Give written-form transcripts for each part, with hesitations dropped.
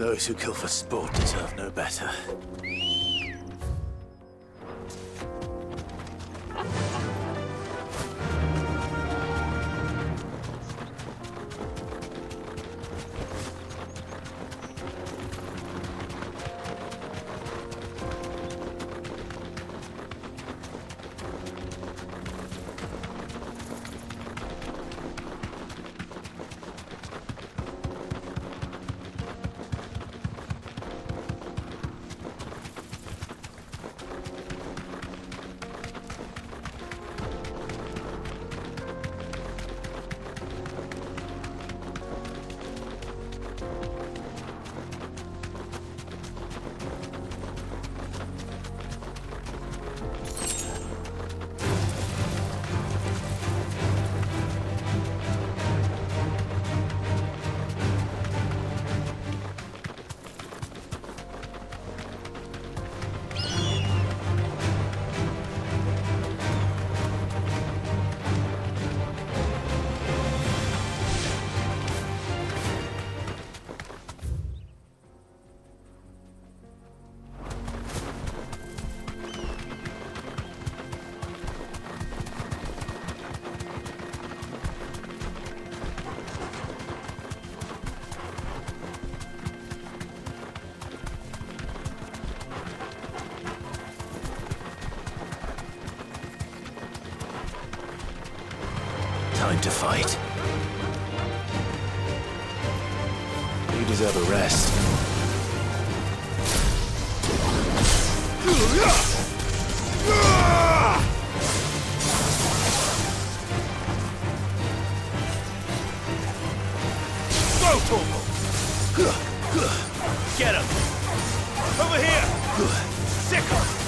Those who kill for sport deserve no better. Time to fight. You deserve a rest. Get him! Over here! Sick him!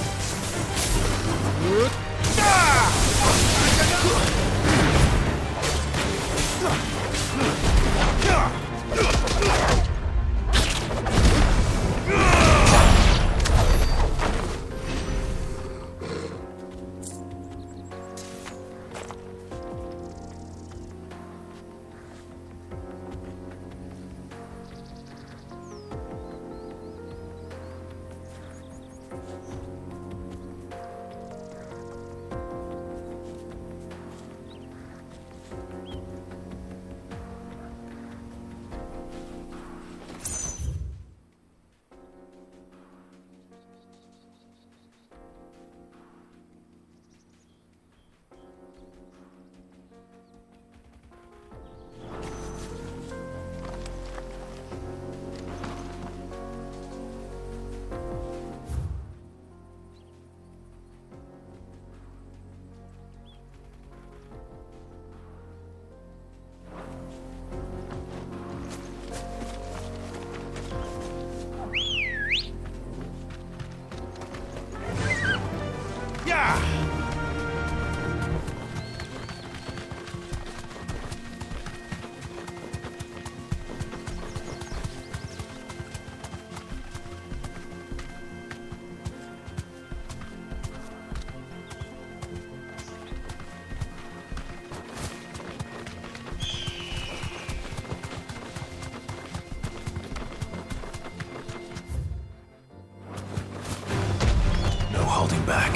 Holding back.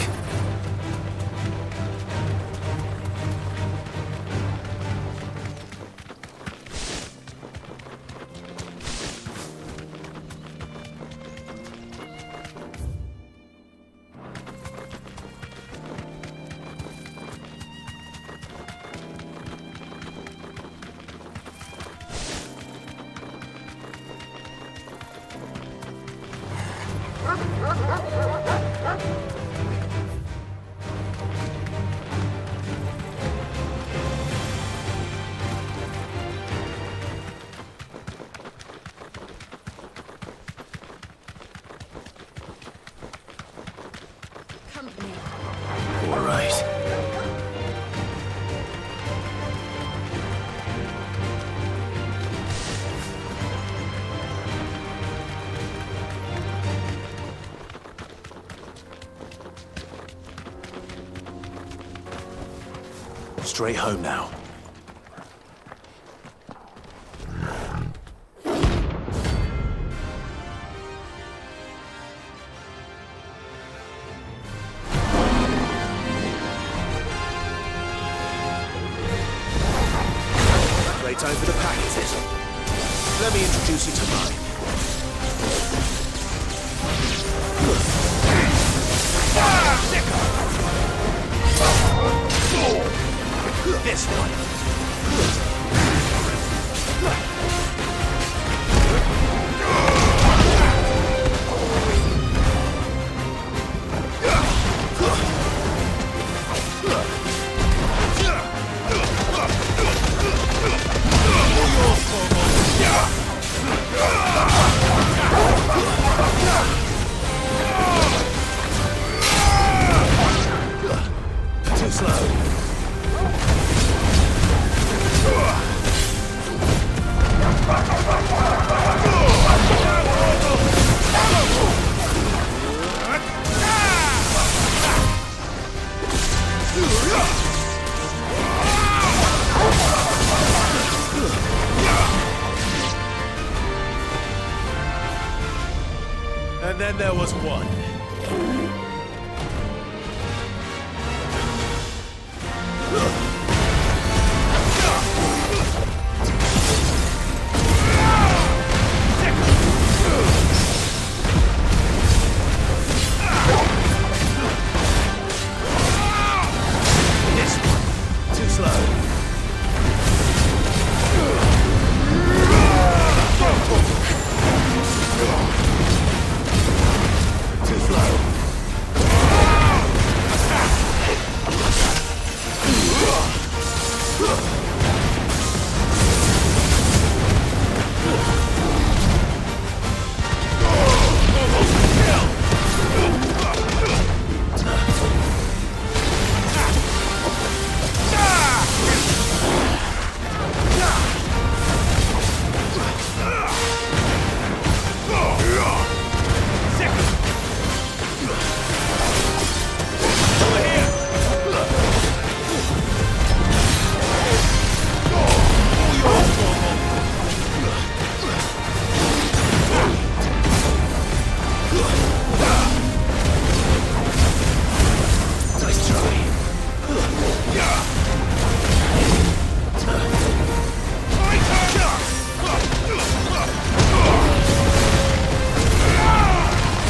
All right. Straight home now. time for the pack, is it? Let me introduce you to mine. This one. Too slow. And then there was one. This one. Too slow. Too slow. Nice try.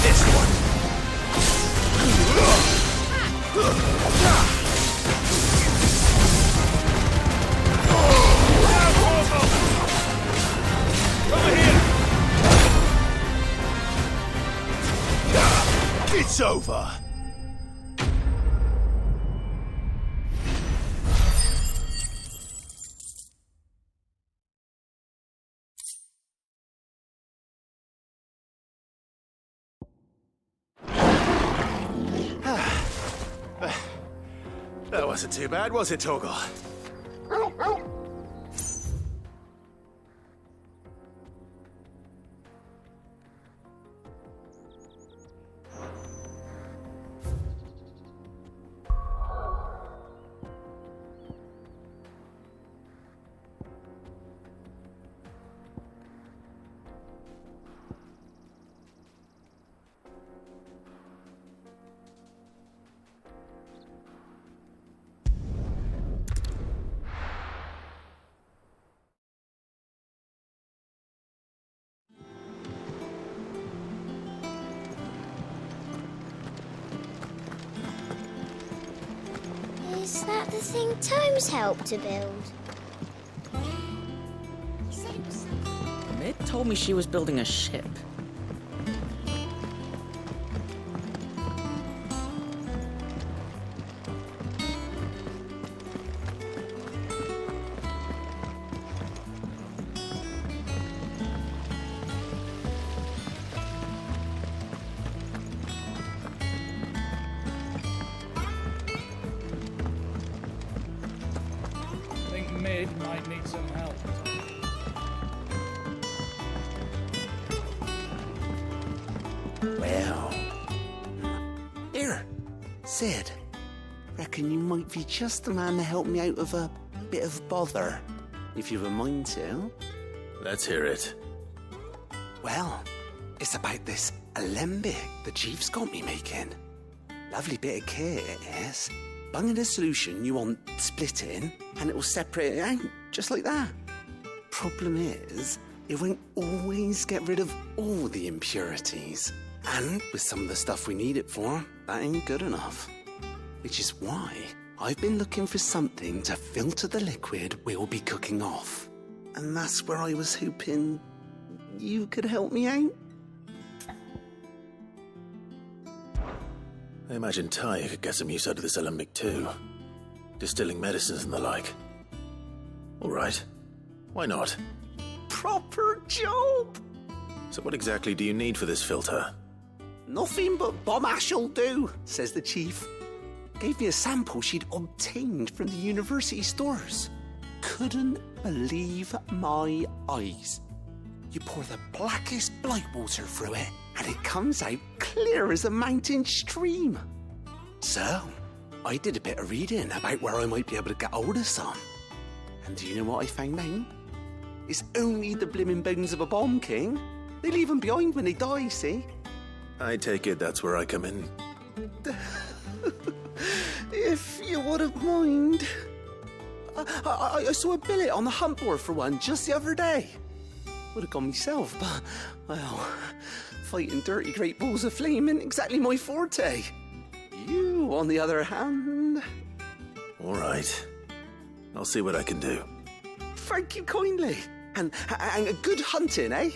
This one. Over here. It's over. That wasn't too bad, was it, Torgal? Is that the thing Tomes helped to build? Mid told me she was building a ship. I think Mid might need some help. Well. Here, Sid. Reckon you might be just the man to help me out of a bit of bother, if you've a mind to. Let's hear it. Well, it's about this alembic the chief's got me making. Lovely bit of kit it is. Bung in a solution you want splitting, and it will separate it out, just like that. Problem is, it won't always get rid of all the impurities. And with some of the stuff we need it for, that ain't good enough. Which is why I've been looking for something to filter the liquid we'll be cooking off. And that's where I was hoping you could help me out. I imagine Ty could get some use out of this alembic too. Distilling medicines and the like. All right. Why not? Proper job! So what exactly do you need for this filter? Nothing but bomb ash'll do, says the chief. Gave me a sample she'd obtained from the university stores. Couldn't believe my eyes. You pour the blackest blight water through it, and it comes out clear as a mountain stream. So, I did a bit of reading about where I might be able to get hold of some. And do you know what I found out? It's only the blimmin' bones of a bomb king. They leave them behind when they die, see? I take it that's where I come in. If you wouldn't mind. I saw a billet on the hunt board for one just the other day. Would have gone myself, but, well, fighting dirty great balls of flame ain't exactly my forte. You, on the other hand... All right. I'll see what I can do. Thank you kindly. And a good hunting, eh?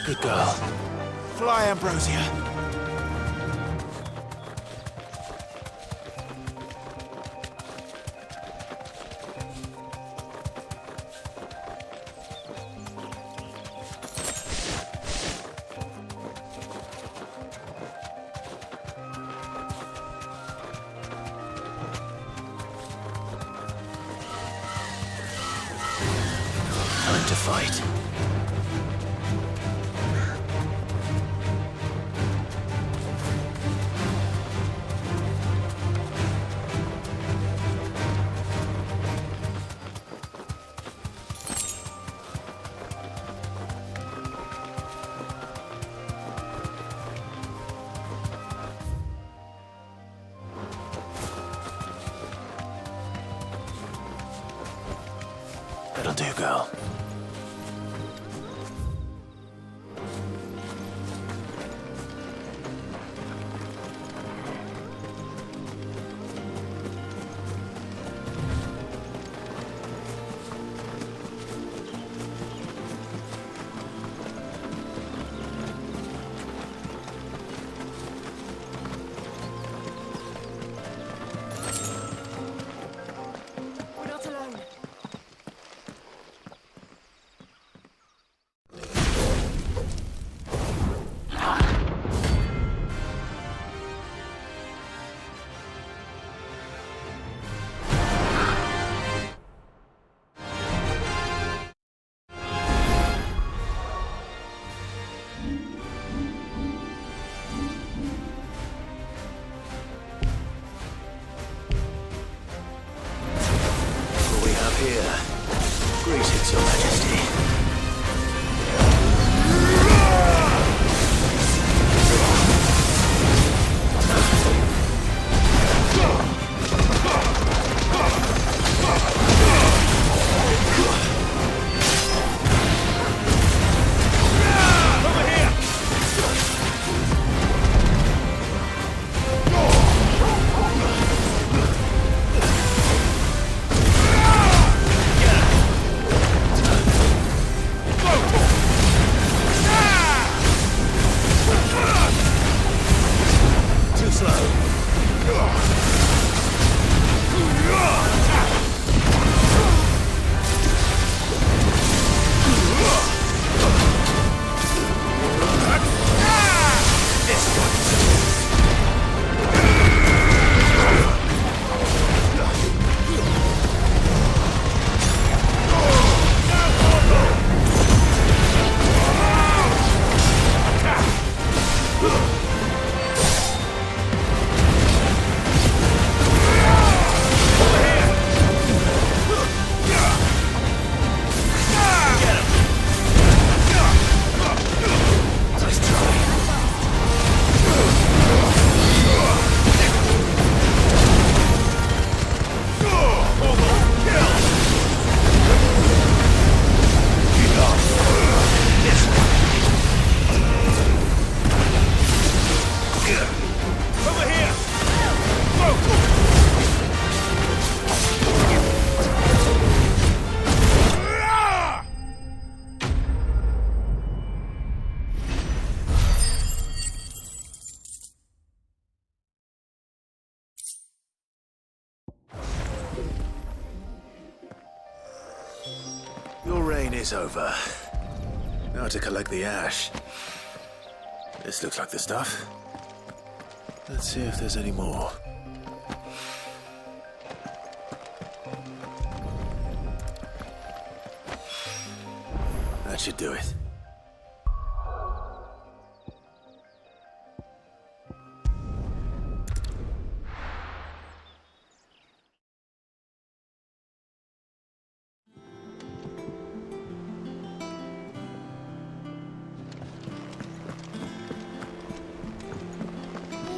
Good girl. Fly, Ambrosia. Time to fight. That'll do, girl. here. Greetings, Your Majesty. Your reign is over. Now to collect the ash. This looks like the stuff. Let's see if there's any more. That should do it.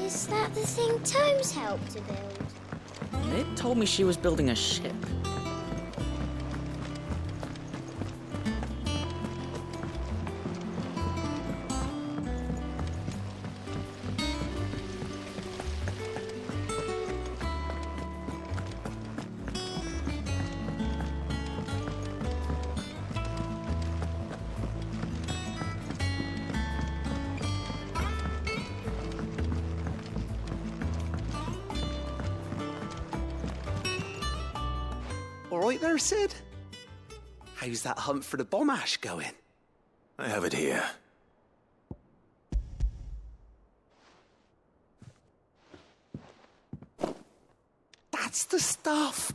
Is that the thing Tomes helped to build? Mid told me she was building a ship. All right there, Sid? How's that hunt for the bomb ash going? I have it here. That's the stuff.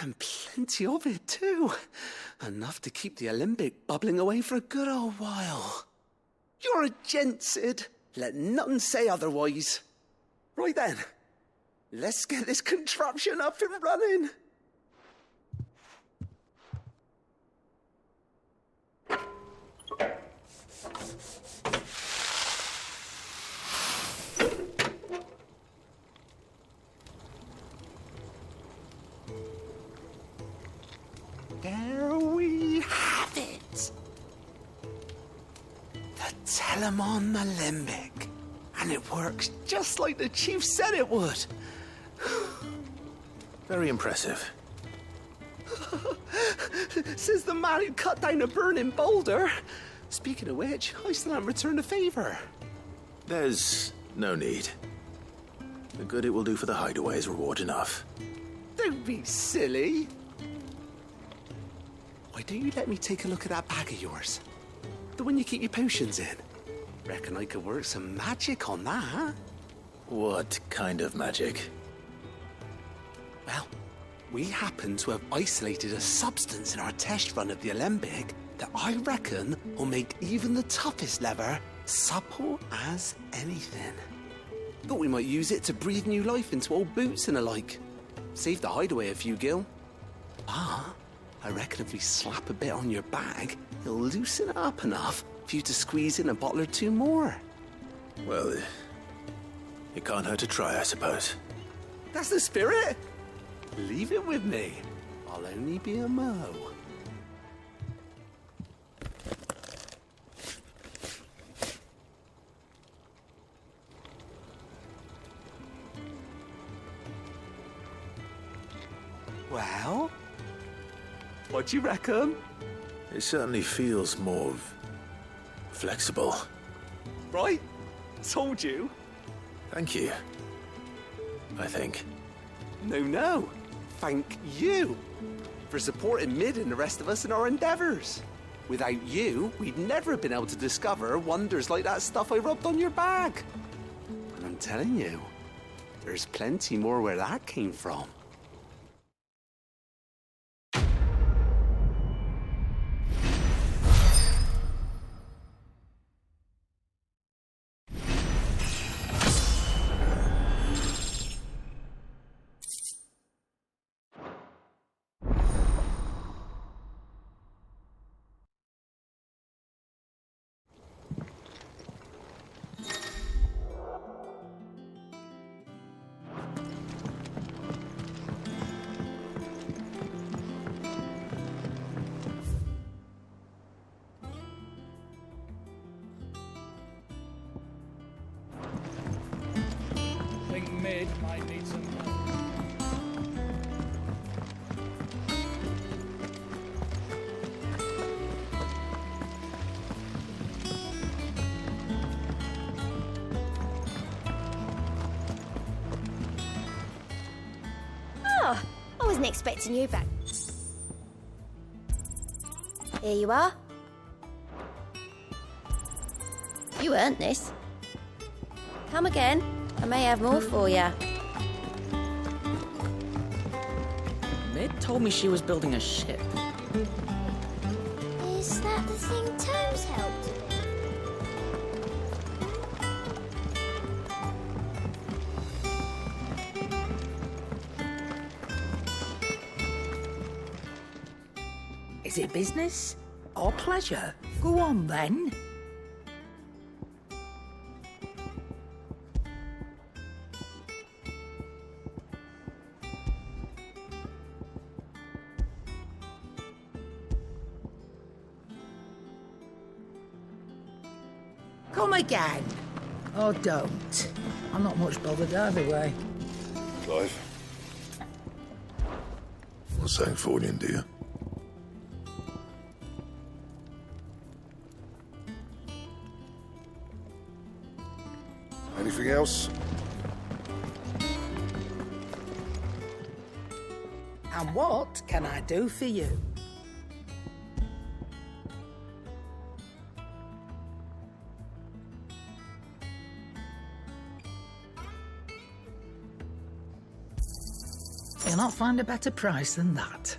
And plenty of it, too. Enough to keep the alembic bubbling away for a good old while. You're a gent, Sid. Let none say otherwise. Right then, let's get this contraption up and running. There we have it. The Telemon Alembic. And it works just like the chief said it would. Very impressive. Says the man who cut down a burning boulder. Speaking of which, I still haven't returned the favour. There's no need. The good it will do for the hideaway is reward enough. Don't be silly. Why don't you let me take a look at that bag of yours? The one you keep your potions in. Reckon I could work some magic on that. What kind of magic? Well, we happen to have isolated a substance in our test run of the Alembic that I reckon will make even the toughest leather supple as anything. Thought we might use it to breathe new life into old boots and the like. Save the hideaway a few gil. Ah, I reckon if we slap a bit on your bag, it'll loosen it up enough for you to squeeze in a bottle or two more. Well, it can't hurt to try, I suppose. That's the spirit. Leave it with me. I'll only be a mo. Well, what do you reckon? It certainly feels more flexible. Right? Told you. Thank you. I think. No. Thank you for supporting Mid and the rest of us in our endeavors. Without you, we'd never have been able to discover wonders like that stuff I rubbed on your bag. And I'm telling you, there's plenty more where that came from. Think Mid might need some help. Oh, I wasn't expecting you back. Here you are. You earned this. Come again. I may have more for you. Mid told me she was building a ship. Is that the thing Tomes helped to build? Is it business or pleasure? Go on then. Come again. Or don't. I'm not much bothered either way. Clive. What's Sangfordian, dear? Anything else? And what can I do for you? You'll not find a better price than that.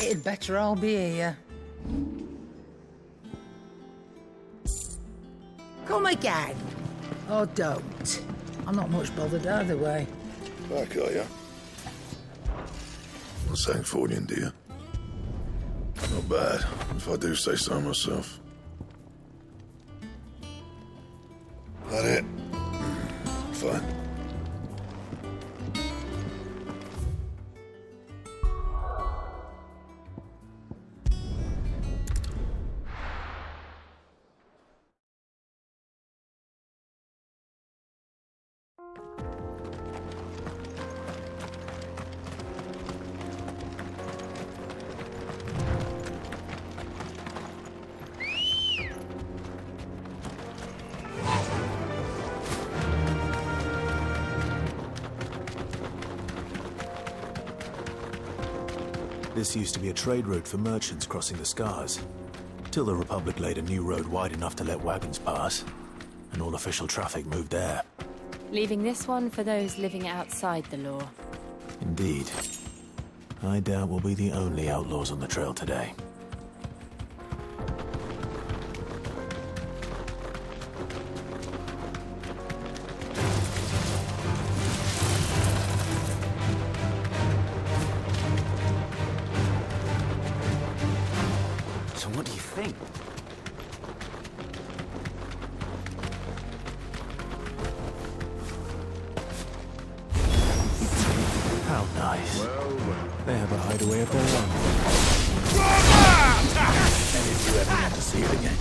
It'd better all be here. Come again. Or don't. I'm not much bothered either way. Back, are ya? What's Sangfordian, dear? Not bad, if I do say so myself. That it? Fine. This used to be a trade route for merchants crossing the Scars, till the Republic laid a new road wide enough to let wagons pass, and all official traffic moved there. Leaving this one for those living outside the law. Indeed. I doubt we'll be the only outlaws on the trail today. So what do you think? How nice. They have a hideaway of their own. And if you ever want to see it again.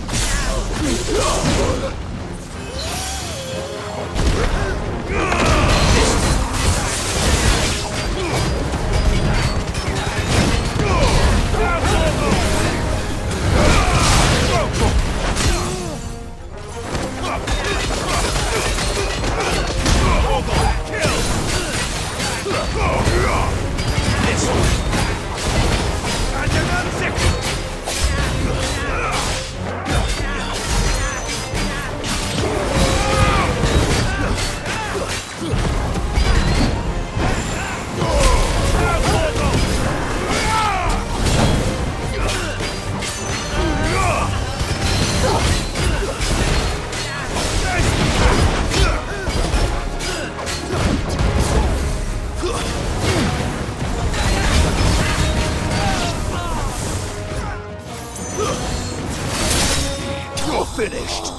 You're finished!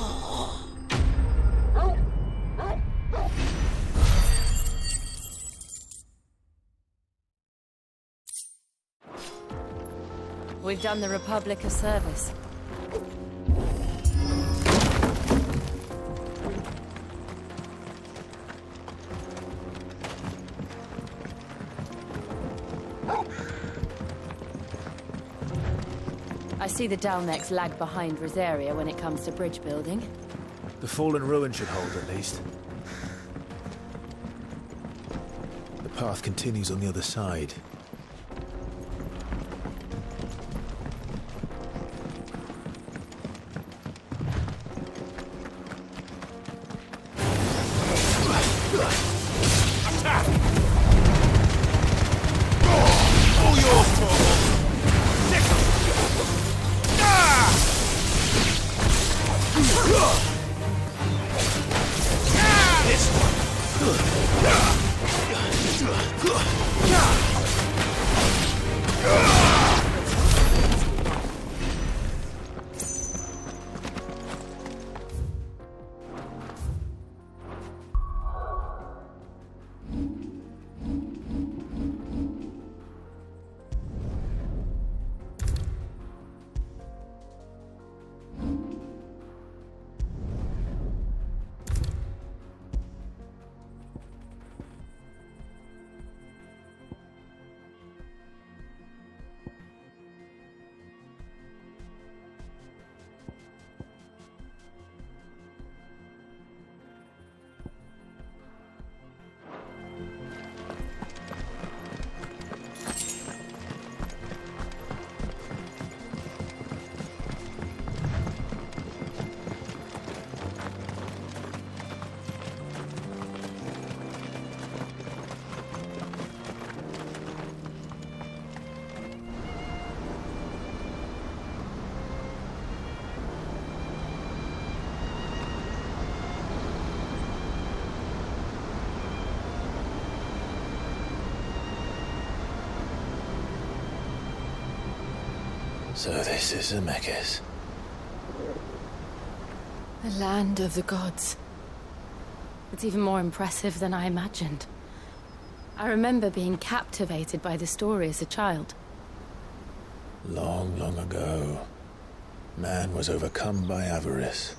We've done the Republic a service. I see the Dalnecs lag behind Rosaria when it comes to bridge building. The fallen ruin should hold, at least. The path continues on the other side. So this is Zemeckis. The land of the gods. It's even more impressive than I imagined. I remember being captivated by the story as a child. Long, long ago, man was overcome by avarice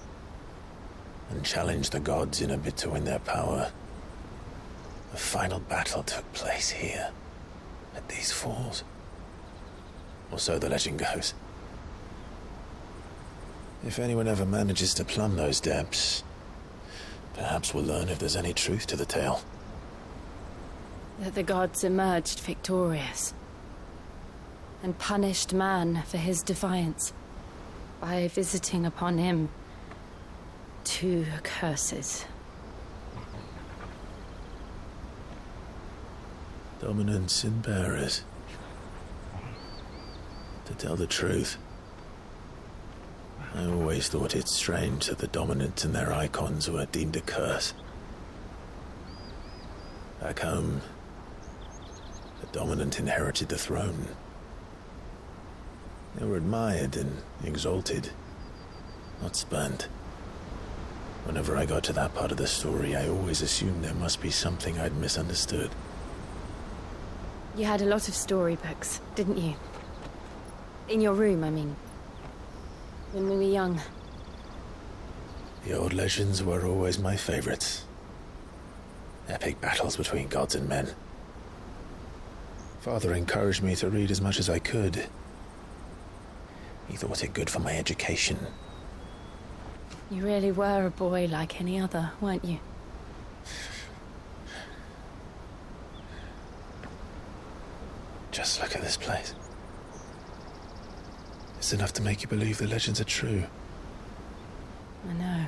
and challenged the gods in a bid to win their power. A final battle took place here, at these falls. Or so the legend goes. If anyone ever manages to plumb those depths, perhaps we'll learn if there's any truth to the tale. That the gods emerged victorious. and punished man for his defiance by visiting upon him 2 curses. Dominants and bearers. To tell the truth, I always thought it strange that the dominants and their icons were deemed a curse. Back home, the dominant inherited the throne. They were admired and exalted, not spurned. Whenever I got to that part of the story, I always assumed there must be something I'd misunderstood. You had a lot of storybooks, didn't you? In your room, I mean. When we were young. The old legends were always my favorites. Epic battles between gods and men. Father encouraged me to read as much as I could. He thought it good for my education. You really were a boy like any other, weren't you? Just look at this place. It's enough to make you believe the legends are true. I know.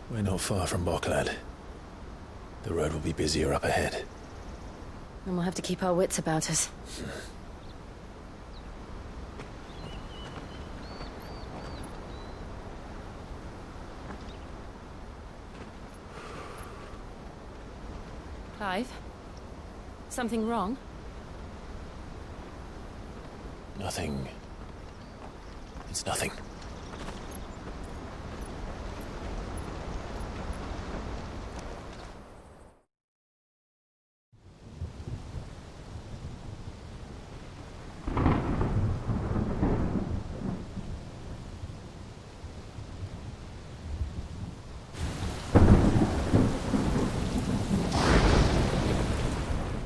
We're not far from Boklad. The road will be busier up ahead. And we'll have to keep our wits about us. Clive? Something wrong? Nothing. It's nothing.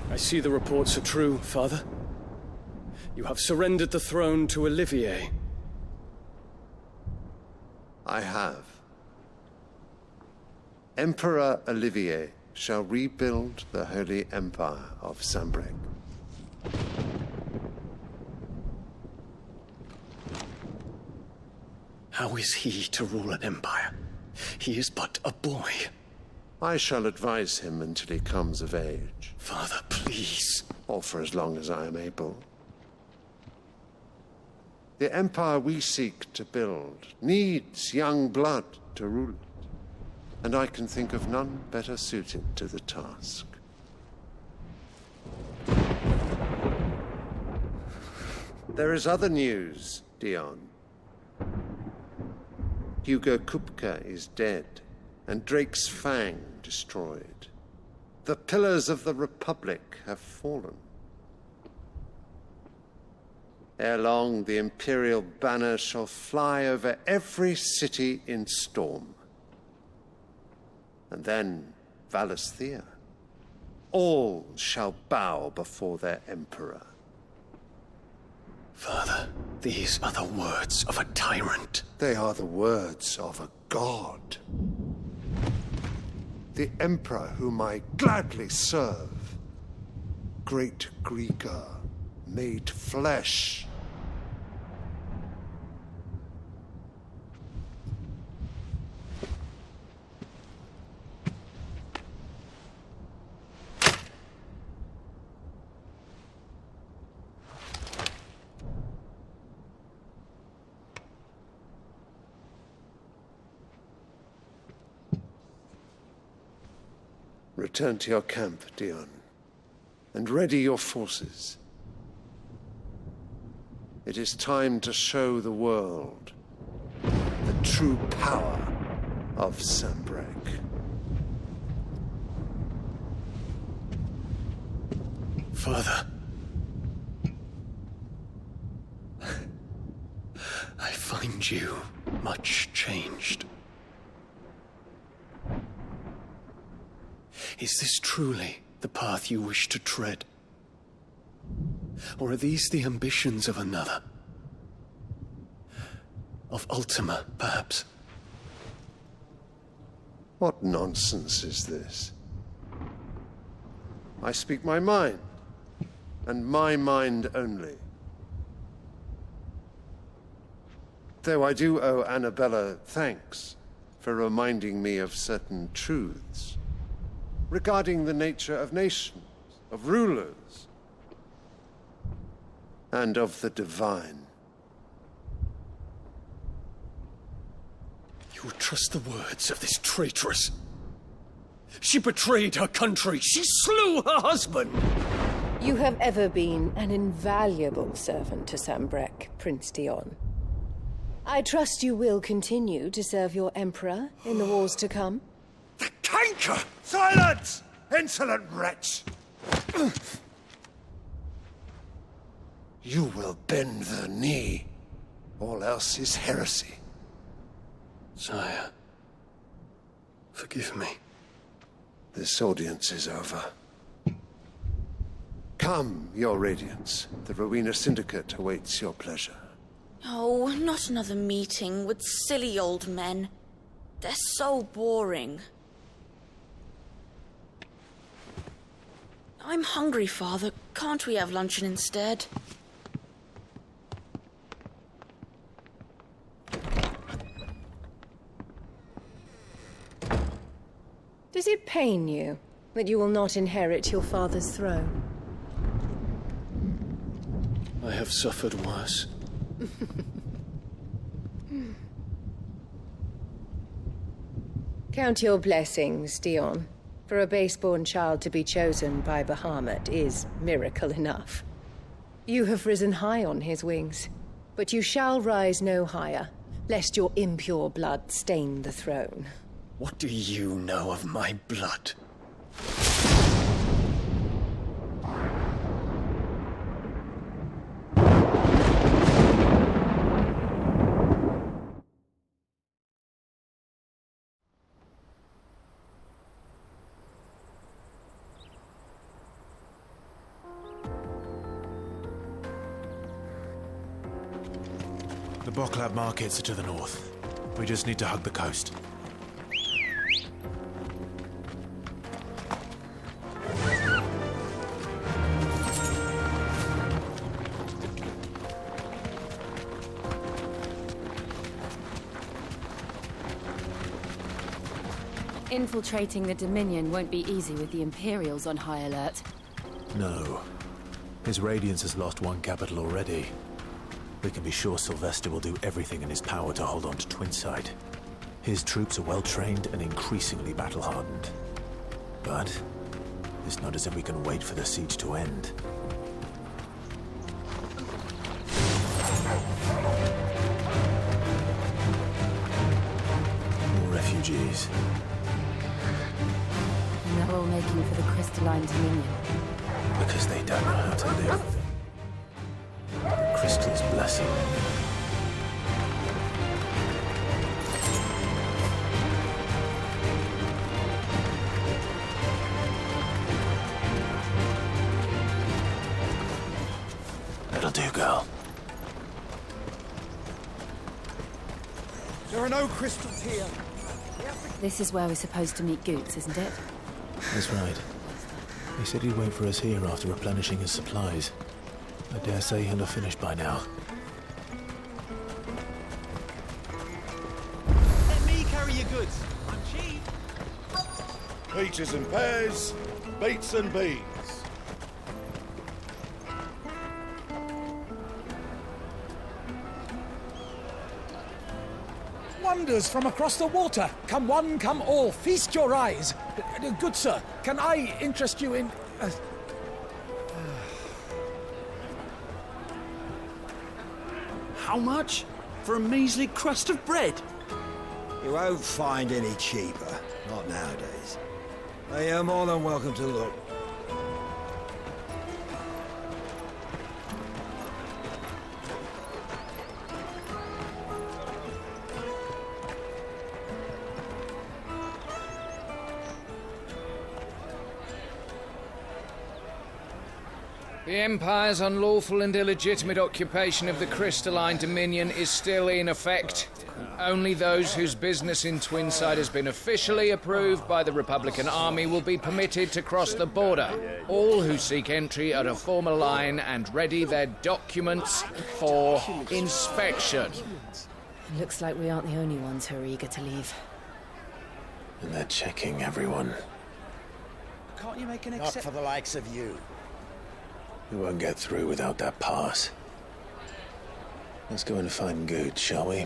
I see the reports are true, Father. You have surrendered the throne to Olivier. I have. Emperor Olivier shall rebuild the Holy Empire of Sanbreque. How is he to rule an empire? He is but a boy. I shall advise him until he comes of age. Father, please. Or for as long as I am able. The empire we seek to build needs young blood to rule it, and I can think of none better suited to the task. There is other news, Dion. Hugo Kupka is dead, and Drake's Fang destroyed. The pillars of the Republic have fallen. Ere long, the Imperial banner shall fly over every city in Storm. And then Valisthea. All shall bow before their Emperor. Father, these are the words of a tyrant. They are the words of a god. The Emperor whom I gladly serve. Great Greager, made flesh. Return to your camp, Dion, and ready your forces. It is time to show the world the true power of Sanbreque. Father. I find you much changed. Is this truly the path you wish to tread? Or are these the ambitions of another? Of Ultima, perhaps? What nonsense is this? I speak my mind, and my mind only. Though I do owe Annabella thanks for reminding me of certain truths regarding the nature of nations, of rulers, and of the divine. You would trust the words of this traitress? She betrayed her country. She slew her husband. You have ever been an invaluable servant to Sanbreque, Prince Dion. I trust you will continue to serve your Emperor in the wars to come. The canker! Silence! Insolent wretch! You will bend the knee. All else is heresy. Sire, forgive me. This audience is over. Come, Your Radiance. The Rowena Syndicate awaits your pleasure. Oh, not another meeting with silly old men. They're so boring. I'm hungry, Father. Can't we have luncheon instead? Does it pain you that you will not inherit your father's throne? I have suffered worse. Count your blessings, Dion. For a base-born child to be chosen by Bahamut is miracle enough. You have risen high on his wings, but you shall rise no higher, lest your impure blood stain the throne. What do you know of my blood? The Boklab markets are to the north. We just need to hug the coast. Infiltrating the Dominion won't be easy with the Imperials on high alert. No. His Radiance has lost one capital already. We can be sure Sylvester will do everything in his power to hold on to Twinside. His troops are well-trained and increasingly battle-hardened. But it's not as if we can wait for the siege to end. More refugees. And they're all making for the Crystalline Dominion. Because they don't know how to live. Crystal's blessing. That'll do, girl. There are no crystals here. This is where we're supposed to meet Goots, isn't it? That's right. He said he'd wait for us here after replenishing his supplies. I dare say he'll have finished by now. Let me carry your goods. I'm cheap. Peaches and pears, beets and beans. Wonders from across the water. Come one, come all. Feast your eyes. Good sir, can I interest you in... How much? For a measly crust of bread? You won't find any cheaper. Not nowadays. But you're more than welcome to look. The Empire's unlawful and illegitimate occupation of the Crystalline Dominion is still in effect. Only those whose business in Twinside has been officially approved by the Republican Army will be permitted to cross the border. All who seek entry are to form a line and ready their documents for inspection. It looks like we aren't the only ones who are eager to leave. And they're checking everyone. Can't you make an exception? Not for the likes of you. We won't get through without that pass. Let's go and find Good, shall we?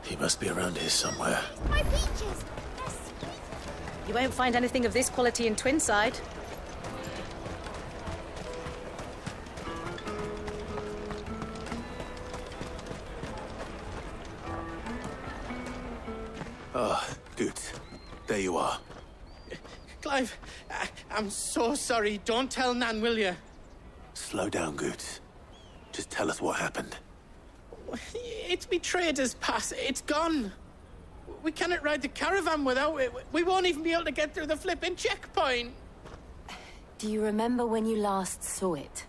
He must be around here somewhere. My peaches! You won't find anything of this quality in Twinside. Ah, Good. There you are. Clive, I'm so sorry. Don't tell Nan, will you? Slow down, Good. Just tell us what happened. It's me trader's pass. It's gone. We cannot ride the caravan without it. We won't even be able to get through the flipping checkpoint. Do you remember when you last saw it?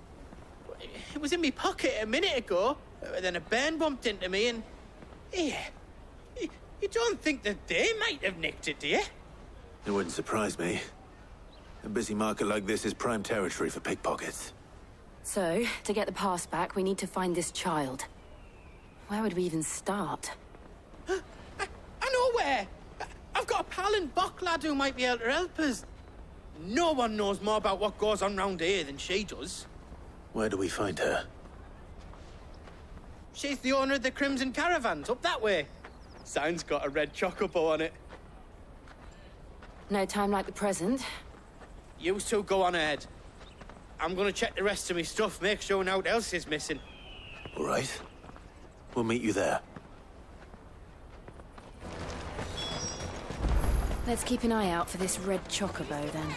It was in my pocket a minute ago. Then a bairn bumped into me and... Yeah. You don't think that they might have nicked it, do you? It wouldn't surprise me. A busy market like this is prime territory for pickpockets. So, to get the pass back, we need to find this child. Where would we even start? I know where! I've got a pal in Bock lad who might be able to help us. No one knows more about what goes on round here than she does. Where do we find her? She's the owner of the Crimson Caravans, up that way. Sign's got a red chocobo on it. No time like the present. You two go on ahead. I'm gonna check the rest of my stuff, make sure no one else is missing. All right. We'll meet you there. Let's keep an eye out for this red chocobo, then.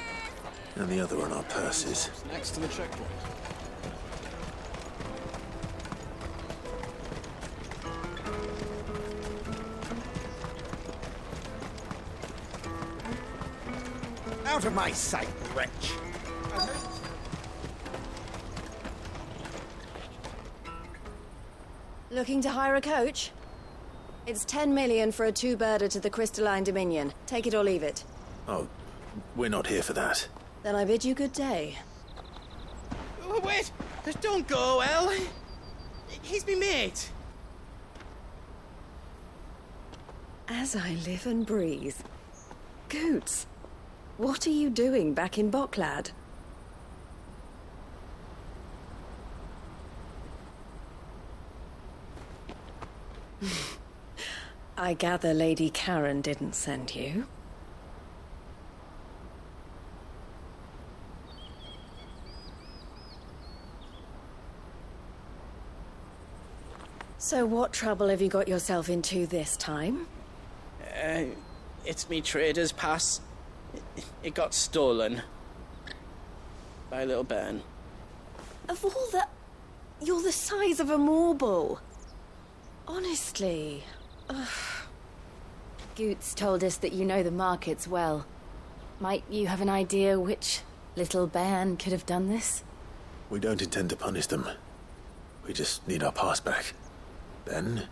And the other on our purses. Next to the checkpoint. Out of my sight, wretch! Looking to hire a coach? It's 10 million for a two-birder to the Crystalline Dominion. Take it or leave it. Oh, we're not here for that. Then I bid you good day. Wait! Don't go, El. He's me mate. As I live and breathe. Goots, what are you doing back in Bocklad? I gather Lady Karen didn't send you. So what trouble have you got yourself into this time? It's me trader's pass. It got stolen. By a little bairn. Of all the... You're the size of a marble. Honestly. Ugh. Goots told us that you know the markets well. Might you have an idea which little bairn could have done this? We don't intend to punish them. We just need our pass back. Then,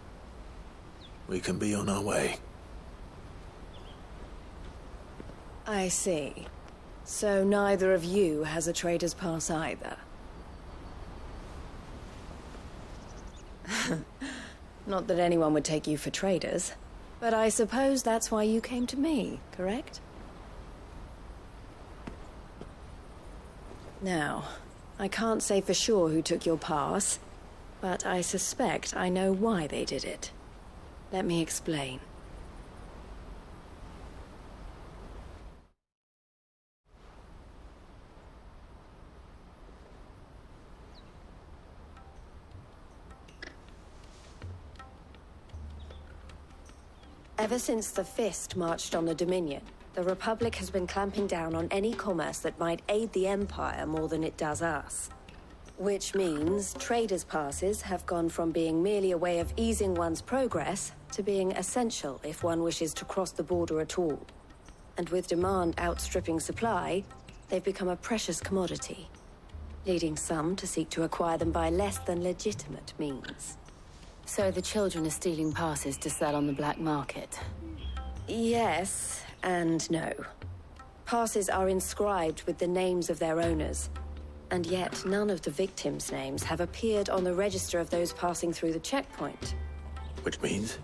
we can be on our way. I see. So neither of you has a trader's pass either. Not that anyone would take you for traders, but I suppose that's why you came to me, correct? Now, I can't say for sure who took your pass, but I suspect I know why they did it. Let me explain. Ever since the Fist marched on the Dominion, the Republic has been clamping down on any commerce that might aid the Empire more than it does us. Which means traders' passes have gone from being merely a way of easing one's progress to being essential if one wishes to cross the border at all. And with demand outstripping supply, they've become a precious commodity, leading some to seek to acquire them by less than legitimate means. So the children are stealing passes to sell on the black market? Yes, and no. Passes are inscribed with the names of their owners, and yet none of the victims' names have appeared on the register of those passing through the checkpoint. Which means?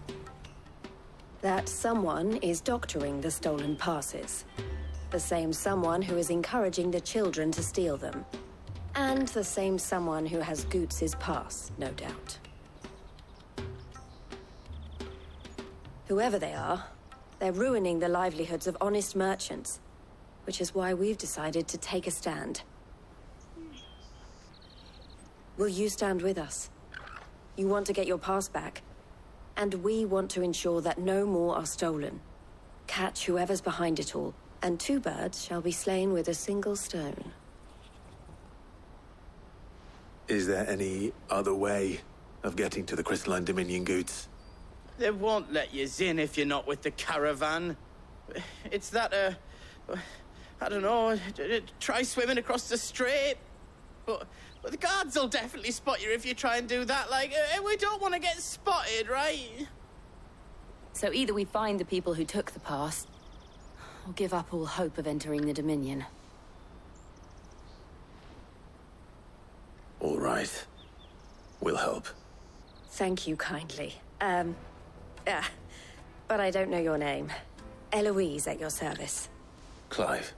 That someone is doctoring the stolen passes. The same someone who is encouraging the children to steal them. And the same someone who has Goots's pass, no doubt. Whoever they are, they're ruining the livelihoods of honest merchants, which is why we've decided to take a stand. Will you stand with us? You want to get your pass back, and we want to ensure that no more are stolen. Catch whoever's behind it all, and 2 birds shall be slain with a single stone. Is there any other way of getting to the Crystalline Dominion, Goots? They won't let you in if you're not with the caravan. It's that, I don't know, try swimming across the strait. But the guards will definitely spot you if you try and do that. Like, we don't want to get spotted, right? So either we find the people who took the pass, or give up all hope of entering the Dominion. All right. We'll help. Thank you kindly. But I don't know your name. Eloise at your service. Clive.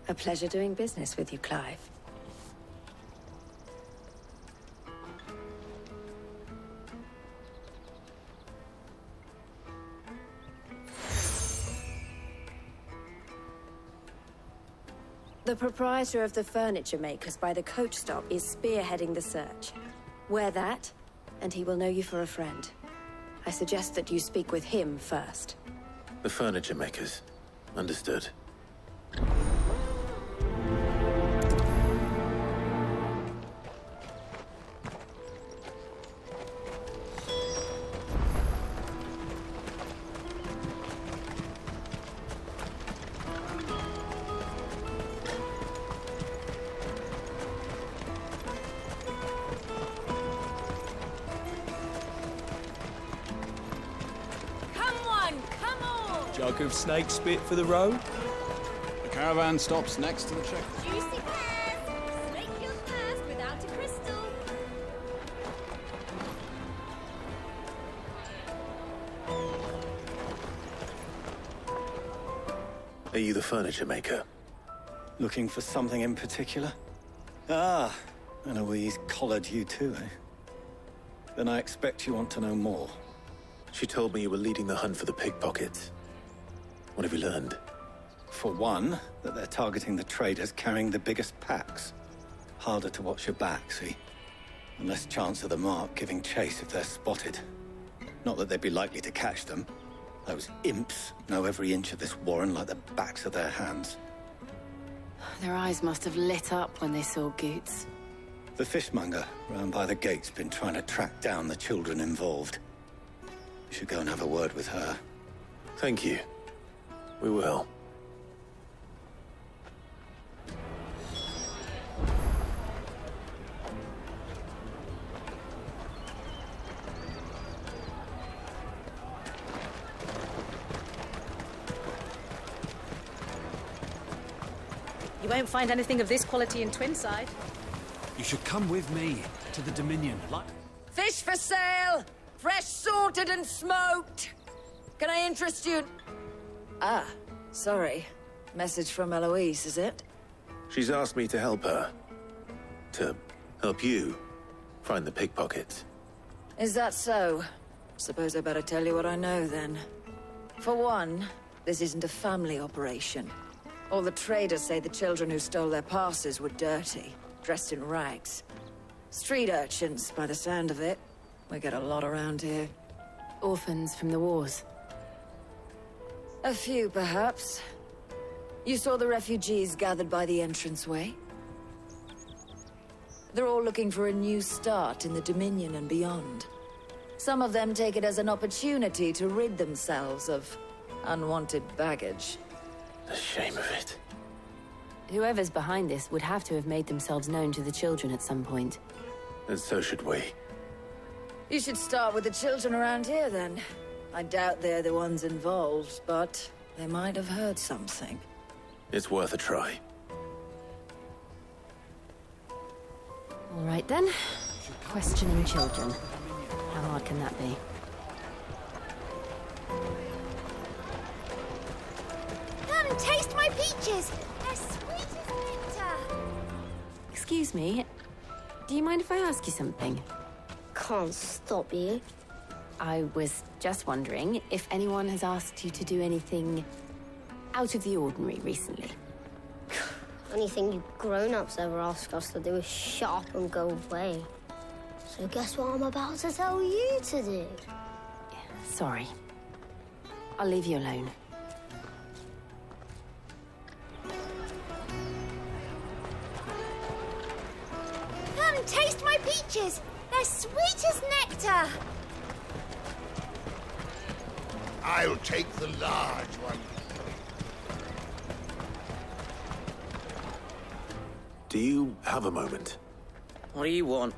A pleasure doing business with you, Clive. The proprietor of the furniture makers by the coach stop is spearheading the search. Wear that, and he will know you for a friend. I suggest that you speak with him first. The furniture makers. Understood. Jug of snake spit for the road. The caravan stops next to the check. Juicy pears! Snake killed first without a crystal. Are you the furniture maker? Looking for something in particular? Ah, Eloise collared you too, eh? Then I expect you want to know more. She told me you were leading the hunt for the pickpockets. What have you learned? For one, that they're targeting the traders carrying the biggest packs. Harder to watch your back, see? And less chance of the mark giving chase if they're spotted. Not that they'd be likely to catch them. Those imps know every inch of this warren like the backs of their hands. Their eyes must have lit up when they saw Goots. The fishmonger round by the gate's been trying to track down the children involved. You should go and have a word with her. Thank you. We will. You won't find anything of this quality in Twinside. You should come with me to the Dominion. Fish for sale! Fresh sorted and smoked! Can I interest you? Ah, sorry. Message from Eloise, is it? She's asked me to help her. To help you find the pickpockets. Is that so? Suppose I better tell you what I know, then. For one, this isn't a family operation. All the traders say the children who stole their passes were dirty, dressed in rags. Street urchins, by the sound of it. We get a lot around here. Orphans from the wars. A few, perhaps. You saw the refugees gathered by the entranceway? They're all looking for a new start in the Dominion and beyond. Some of them take it as an opportunity to rid themselves of unwanted baggage. The shame of it. Whoever's behind this would have to have made themselves known to the children at some point. And so should we. You should start with the children around here, then. I doubt they're the ones involved, but they might have heard something. It's worth a try. All right, then. Questioning children. How hard can that be? Come, taste my peaches! They're sweet as nectar! Excuse me. Do you mind if I ask you something? Can't stop you. I was just wondering if anyone has asked you to do anything out of the ordinary recently. Anything you grown-ups ever ask us to do is shut up and go away. So guess what I'm about to tell you to do? Sorry. I'll leave you alone. Come, taste my peaches! They're sweet as nectar! I'll take the large one. Do you have a moment? What do you want?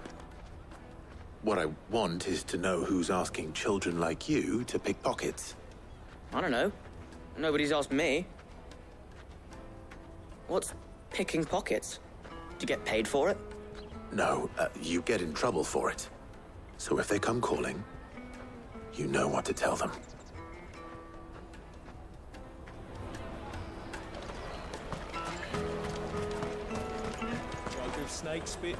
What I want is to know who's asking children like you to pick pockets. I don't know. Nobody's asked me. What's picking pockets? Do you get paid for it? No, you get in trouble for it. So if they come calling, you know what to tell them. Snake spit.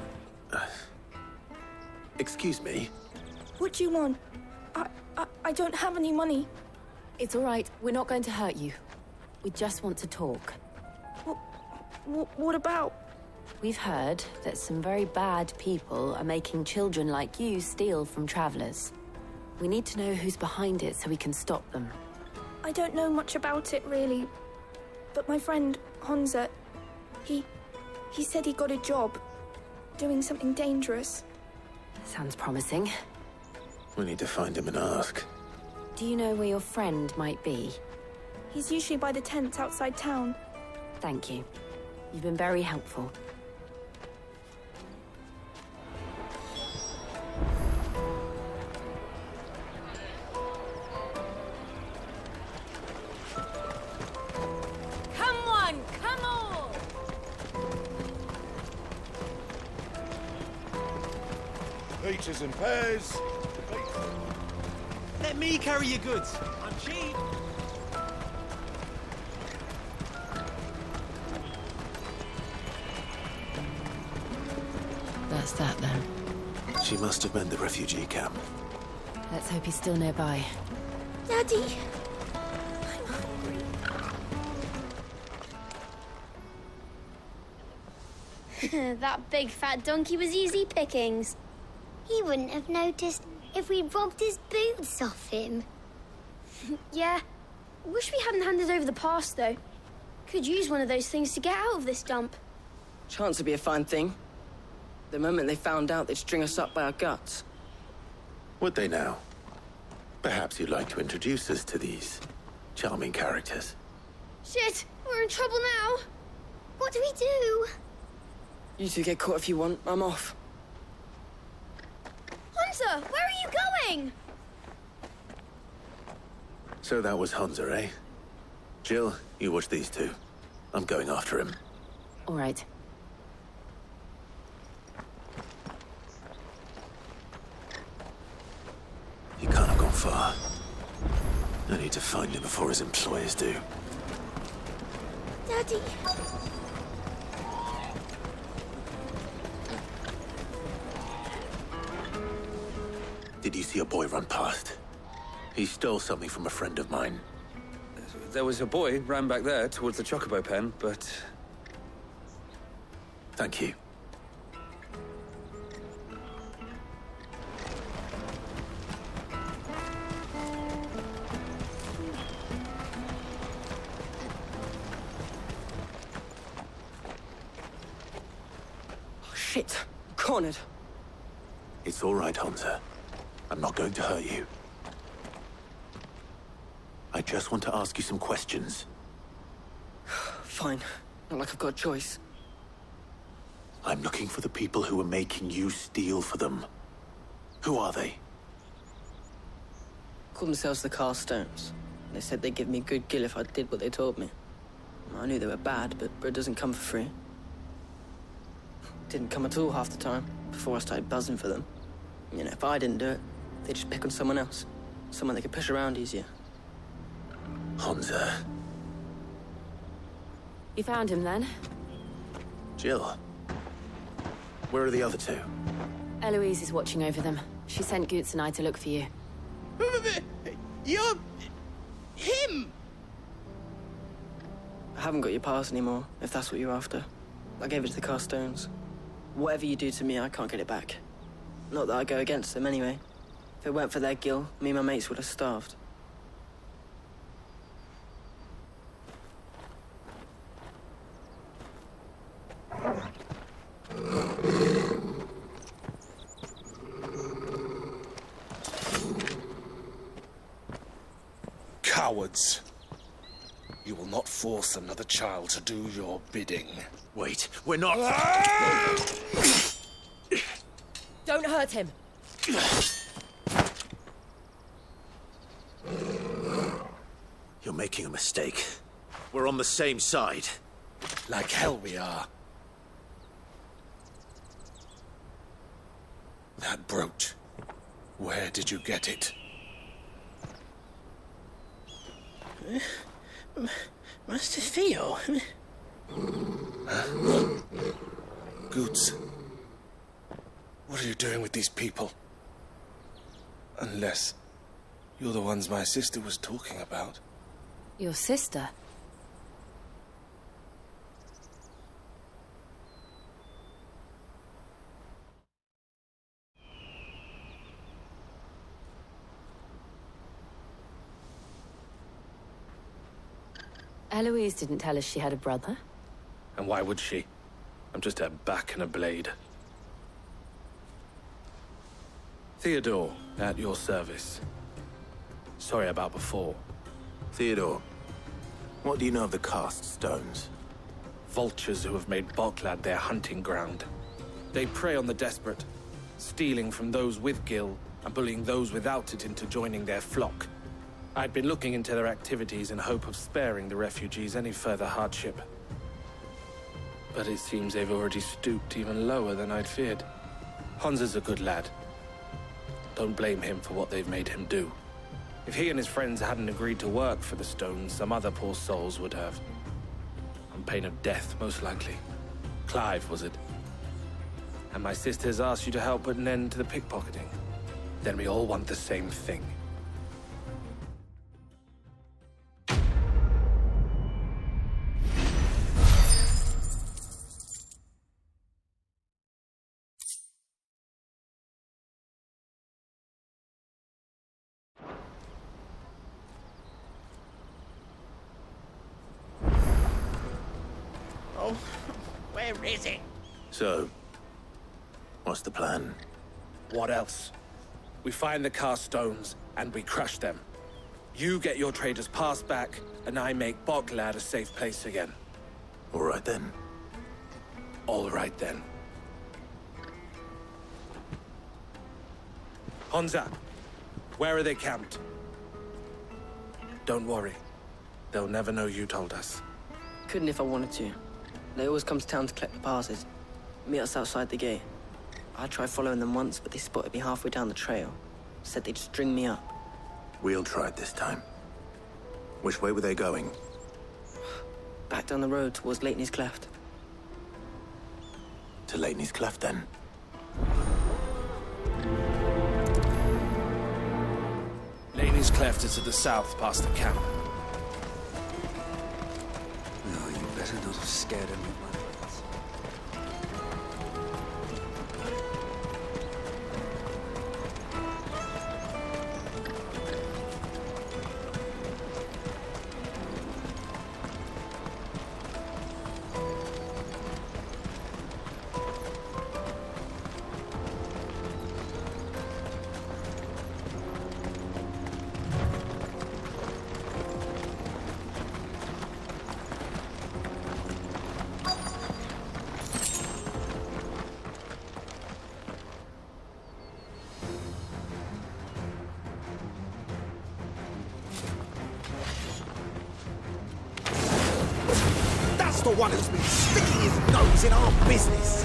Excuse me? What do you want? I don't have any money. It's all right. We're not going to hurt you. We just want to talk. What about? We've heard that some very bad people are making children like you steal from travelers. We need to know who's behind it so we can stop them. I don't know much about it, really. But my friend, Honza, he said he got a job doing something dangerous. Sounds promising. We need to find him and ask. Do you know where your friend might be? He's usually by the tents outside town. Thank you. You've been very helpful. Come on, come on! Peaches and pears. Let me carry your goods. I'm cheap. That's that, then. She must have meant the refugee camp. Let's hope he's still nearby. Daddy! That big fat donkey was easy pickings. He wouldn't have noticed if we'd robbed his boots off him. Yeah. Wish we hadn't handed over the pass, though. Could use one of those things to get out of this dump. Chance would be a fine thing. The moment they found out, they'd string us up by our guts. Would they now? Perhaps you'd like to introduce us to these charming characters. Shit! We're in trouble now! What do we do? You two get caught if you want. I'm off. Hunter, where are you going? So that was Hunter, eh? Jill, you watch these two. I'm going after him. All right. He can't have gone far. I need to find him before his employers do. Daddy! Did you see a boy run past? He stole something from a friend of mine. There was a boy ran back there towards the Chocobo pen, but... Thank you. Oh, shit! cornered. It's all right, Hansa. I'm not going to hurt you. I just want to ask you some questions. Fine. Not like I've got a choice. I'm looking for the people who were making you steal for them. Who are they? Call themselves the Carstones. They said they'd give me good gill if I did what they told me. I knew they were bad, but bread doesn't come for free. Didn't come at all half the time, before I started buzzing for them. You know, if I didn't do it, they'd just pick on someone else. Someone they could push around easier. Hansa. You found him then? Jill. Where are the other two? Eloise is watching over them. She sent Goots and I to look for you. You're... him! I haven't got your pass anymore, if that's what you're after. I gave it to the Carstones. Whatever you do to me, I can't get it back. Not that I go against them, anyway. If it weren't for their gill, me and my mates would have starved. Cowards. You will not force another child to do your bidding. Wait, we're not... Don't hurt him. You're making a mistake. We're on the same side. Like hell we are. That brooch. Where did you get it? Master Theo. Goots. What are you doing with these people? Unless you're the ones my sister was talking about. Your sister? Eloise didn't tell us she had a brother. And why would she? I'm just her back and a blade. Theodore, at your service. Sorry about before. Theodore, what do you know of the Cast Stones? Vultures who have made Boklad their hunting ground. They prey on the desperate, stealing from those with gill and bullying those without it into joining their flock. I'd been looking into their activities in hope of sparing the refugees any further hardship. But it seems they've already stooped even lower than I'd feared. Hansa's a good lad. Don't blame him for what they've made him do. If he and his friends hadn't agreed to work for the Stones, some other poor souls would have. On pain of death, most likely. Clive, was it? And my sisters asked you to help put an end to the pickpocketing. Then we all want the same thing. Oh, where is it? So, what's the plan? What else? We find the Carstones, and we crush them. You get your trader's pass back, and I make Boklad a safe place again. All right then. All right then. Hansa, where are they camped? Don't worry. They'll never know you told us. Couldn't if I wanted to. They always come to town to collect the passes. Meet us outside the gate. I tried following them once, but they spotted me halfway down the trail. Said they'd string me up. We'll try it this time. Which way were they going? Back down the road towards Leitney's Cleft. To Leitney's Cleft, then? Leitney's Cleft is to the south, past the camp. No, you better not have scared him with my words. Another one who's been sticking his nose in our business.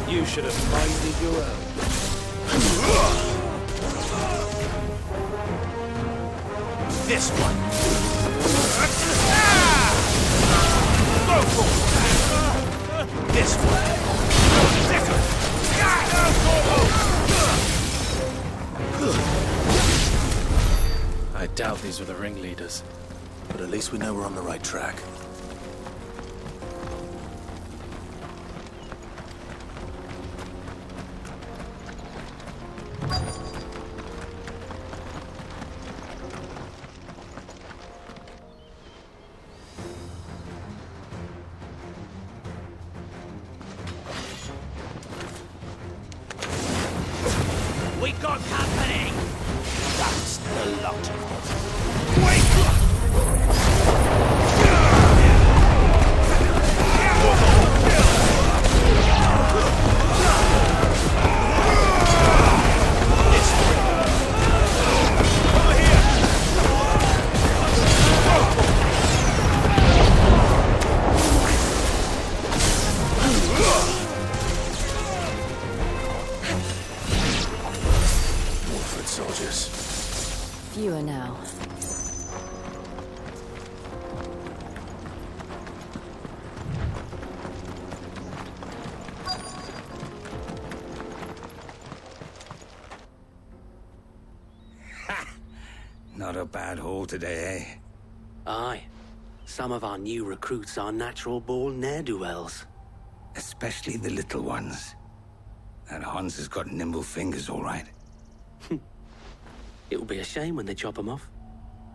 You should have minded your own. This one. Go for it. This one. I doubt these were the ringleaders. But at least we know we're on the right track. We got company! That's the lot of them. Soldiers. Fewer now. Not a bad haul today, eh? Aye. Some of our new recruits are natural-born ne'er-do-wells. Especially the little ones. And Hans has got nimble fingers, all right. It'll be a shame when they chop them off.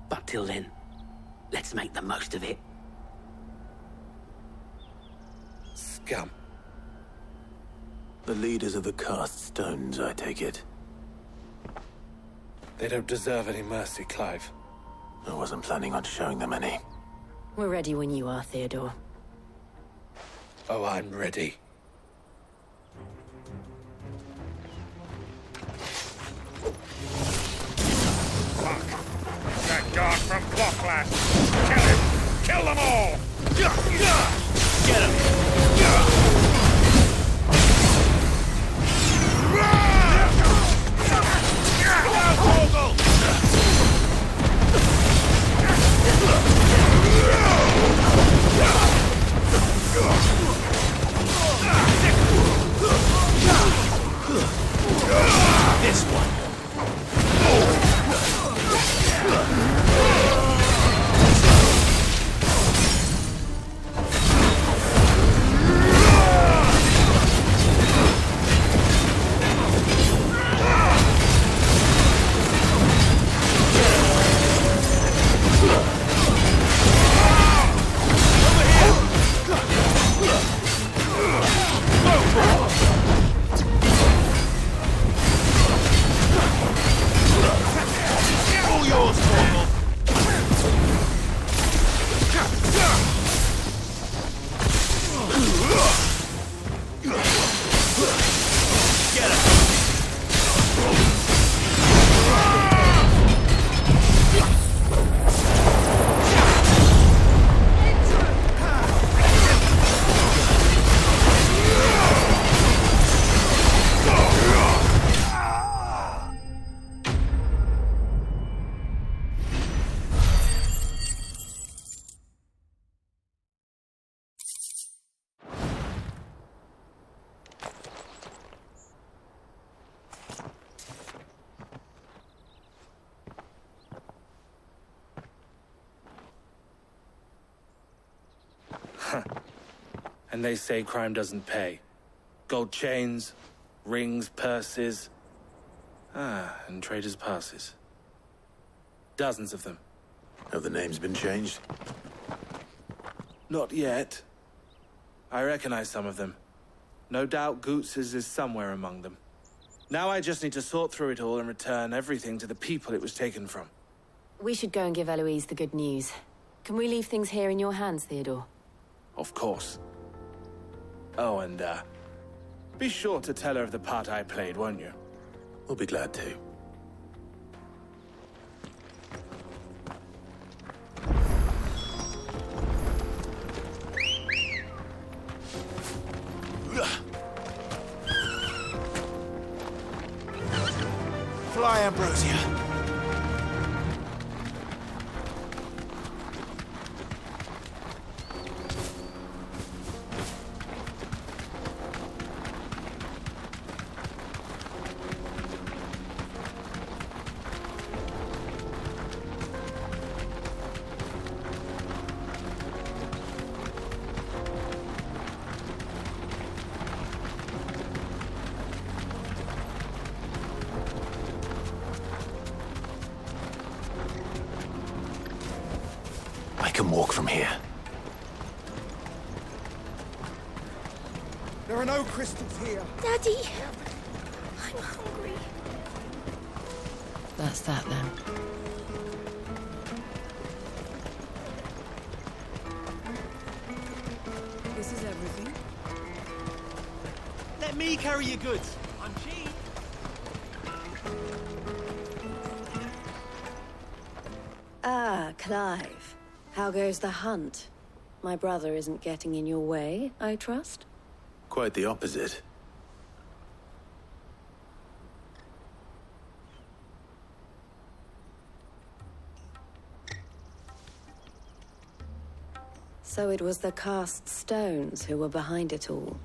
But till then, let's make the most of it. Scum. The leaders of the Cast Stones, I take it. They don't deserve any mercy, Clive. I wasn't planning on showing them any. We're ready when you are, Theodore. Oh, I'm ready. That guard from Blockland! Kill him! Kill them all! Get him! This one. And they say crime doesn't pay. Gold chains, rings, purses. And traders' passes. Dozens of them. Have the names been changed? Not yet. I recognize some of them. No doubt Goots's is somewhere among them. Now I just need to sort through it all and return everything to the people it was taken from. We should go and give Eloise the good news. Can we leave things here in your hands, Theodore? Of course. Oh, and, be sure to tell her of the part I played, won't you? We'll be glad to. Ambrosia. I can walk from here. There are no crystals here. Daddy! I'm hungry. That's that then. This is everything. Let me carry your goods. I'm cheap. Ah, Clive. How goes the hunt? My brother isn't getting in your way, I trust? Quite the opposite. So it was the cast stones who were behind it all.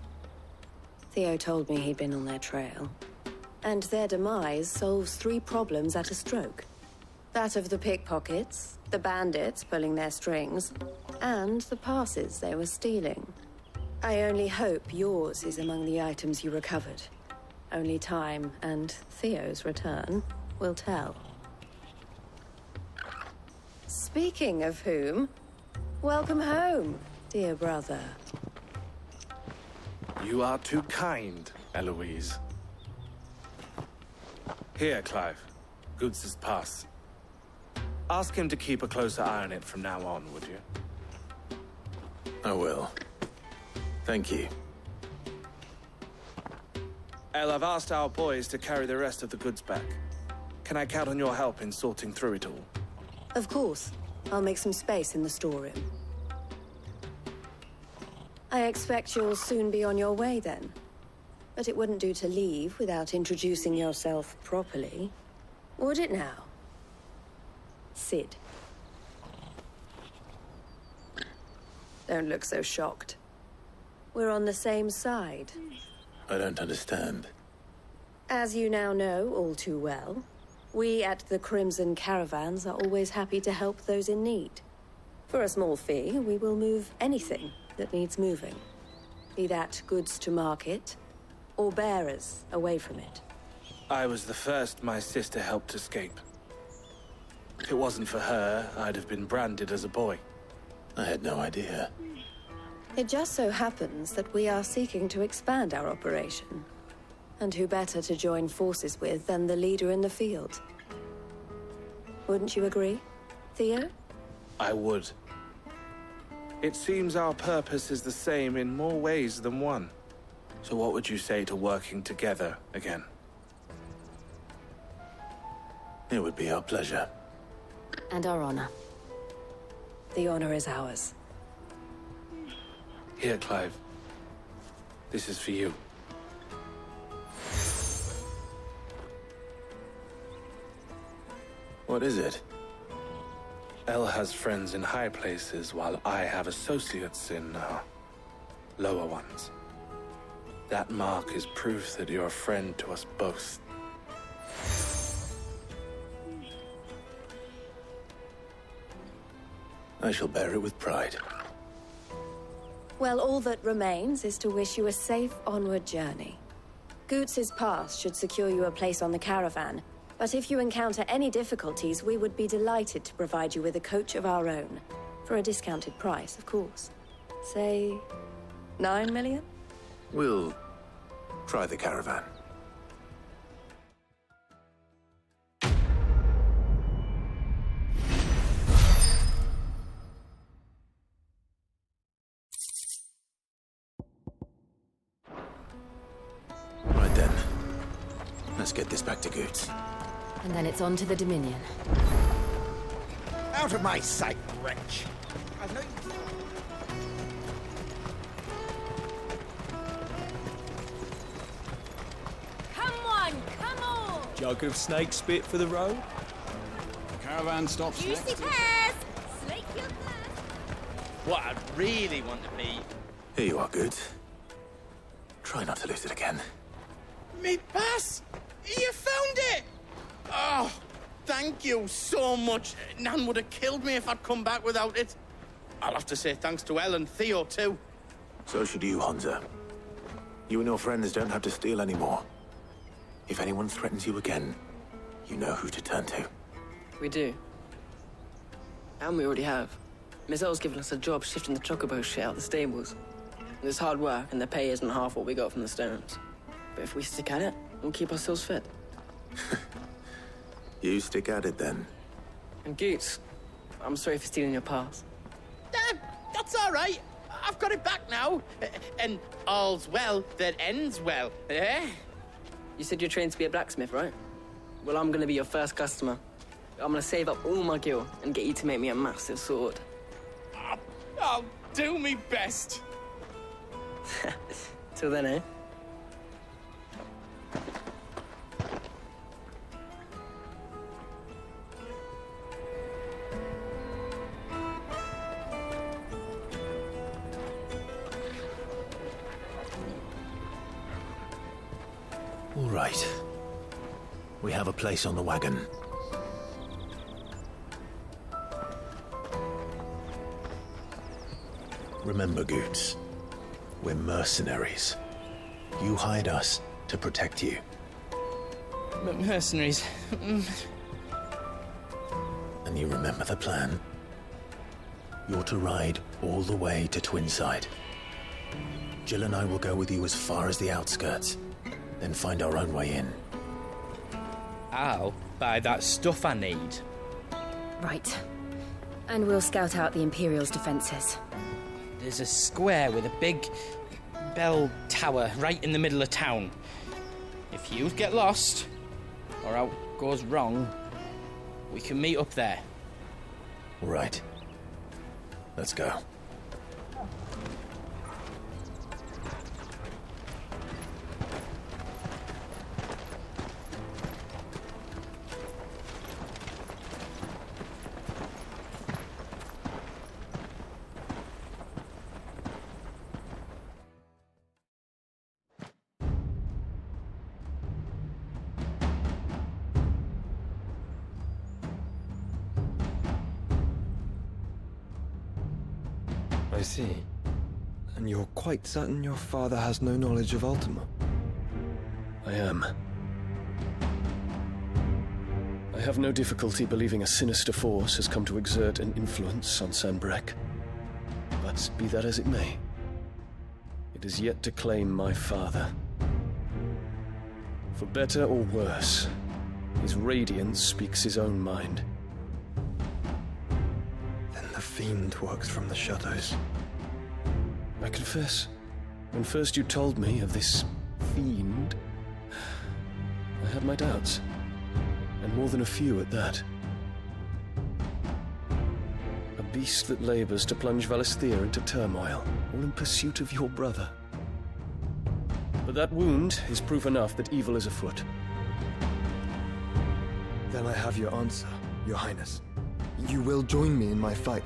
Theo told me he'd been on their trail. And their demise solves 3 problems at a stroke. That of the pickpockets, the bandits pulling their strings, and the passes they were stealing. I only hope yours is among the items you recovered. Only time and Theo's return will tell. Speaking of whom, welcome home, dear brother. You are too kind, Eloise. Here, Clive. Goods' pass. Ask him to keep a closer eye on it from now on, would you? I will. Thank you. El, I've asked our boys to carry the rest of the goods back. Can I count on your help in sorting through it all? Of course. I'll make some space in the storeroom. I expect you'll soon be on your way then. But it wouldn't do to leave without introducing yourself properly. Would it now? Sid. Don't look so shocked. We're on the same side. I don't understand. As you now know all too well, we at the Crimson Caravans are always happy to help those in need. For a small fee, we will move anything that needs moving. Be that goods to market, or bearers away from it. I was the first my sister helped escape. If it wasn't for her, I'd have been branded as a boy. I had no idea. It just so happens that we are seeking to expand our operation. And who better to join forces with than the leader in the field? Wouldn't you agree, Theo? I would. It seems our purpose is the same in more ways than one. So what would you say to working together again? It would be our pleasure. And our honor. The honor is ours. Here, Clive. This is for you. What is it? El has friends in high places, while I have associates in, lower ones. That mark is proof that you're a friend to us both. I shall bear it with pride. Well, all that remains is to wish you a safe onward journey. Goots' pass should secure you a place on the caravan, but if you encounter any difficulties, we would be delighted to provide you with a coach of our own. For a discounted price, of course. Say, 9 million? We'll try the caravan. Right then. Let's get this back to Goots. And then it's on to the Dominion. Out of my sight, wretch! I've no... Come on, come on! Jug of snake spit for the road? The caravan stops next. Juicy pears! Slake your thirst! What I really want to be... Here you are, Goods. Try not to lose it again. Me pass! You found it! Oh, thank you so much. Nan would have killed me if I'd come back without it. I'll have to say thanks to Elle and Theo, too. So should you, Honza. You and your friends don't have to steal anymore. If anyone threatens you again, you know who to turn to. We do. And we already have. Miss Elle's given us a job shifting the chocobo shit out the stables. It's hard work, and the pay isn't half what we got from the stones. But if we stick at it, we'll keep ourselves fit. You stick at it, then. And Goots, I'm sorry for stealing your pass. That's all right. I've got it back now. And all's well that ends well, eh? You said you're trained to be a blacksmith, right? Well, I'm gonna be your first customer. I'm gonna save up all my gil and get you to make me a massive sword. I'll do me best. Till then, eh? All right. We have a place on the wagon. Remember, Goots, we're mercenaries. You hide us to protect you. But mercenaries... And you remember the plan? You're to ride all the way to Twinside. Jill and I will go with you as far as the outskirts, then find our own way in. I'll buy that stuff I need. Right. And we'll scout out the Imperial's defenses. There's a square with a big bell tower right in the middle of town. If you get lost, or out goes wrong, we can meet up there. Right. Let's go. I see. And you're quite certain your father has no knowledge of Ultima? I am. I have no difficulty believing a sinister force has come to exert an influence on Sanbreque. But be that as it may, it is yet to claim my father. For better or worse, his radiance speaks his own mind. Then the fiend works from the shadows. I confess, when first you told me of this fiend, I had my doubts, and more than a few at that. A beast that labors to plunge Valisthea into turmoil, all in pursuit of your brother. But that wound is proof enough that evil is afoot. Then I have your answer, Your Highness. You will join me in my fight.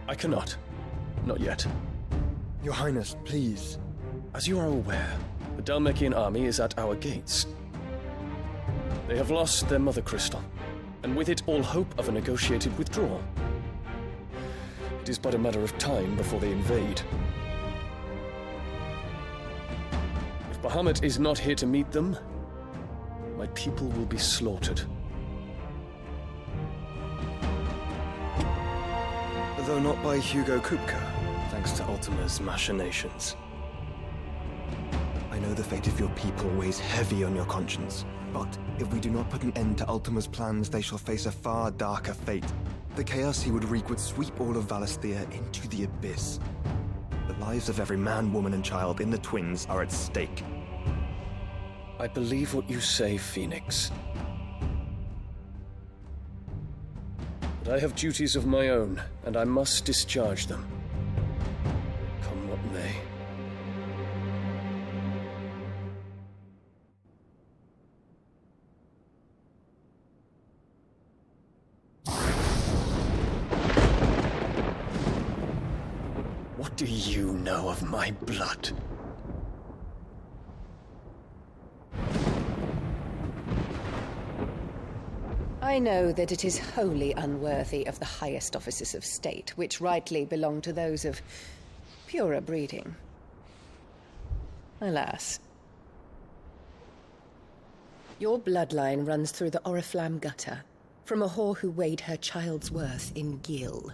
I cannot. Not yet. Your Highness, please. As you are aware, the Dhalmekian army is at our gates. They have lost their mother crystal, and with it all hope of a negotiated withdrawal. It is but a matter of time before they invade. If Bahamut is not here to meet them, my people will be slaughtered. Though not by Hugo Kupka, thanks to Ultima's machinations. I know the fate of your people weighs heavy on your conscience, but if we do not put an end to Ultima's plans, they shall face a far darker fate. The chaos he would wreak would sweep all of Valisthea into the abyss. The lives of every man, woman, and child in the Twins are at stake. I believe what you say, Phoenix. But I have duties of my own, and I must discharge them. Come what may. do you know of my blood? I know that it is wholly unworthy of the highest offices of state, which rightly belong to those of purer breeding. Alas. Your bloodline runs through the Oriflamme gutter, from a whore who weighed her child's worth in Gil.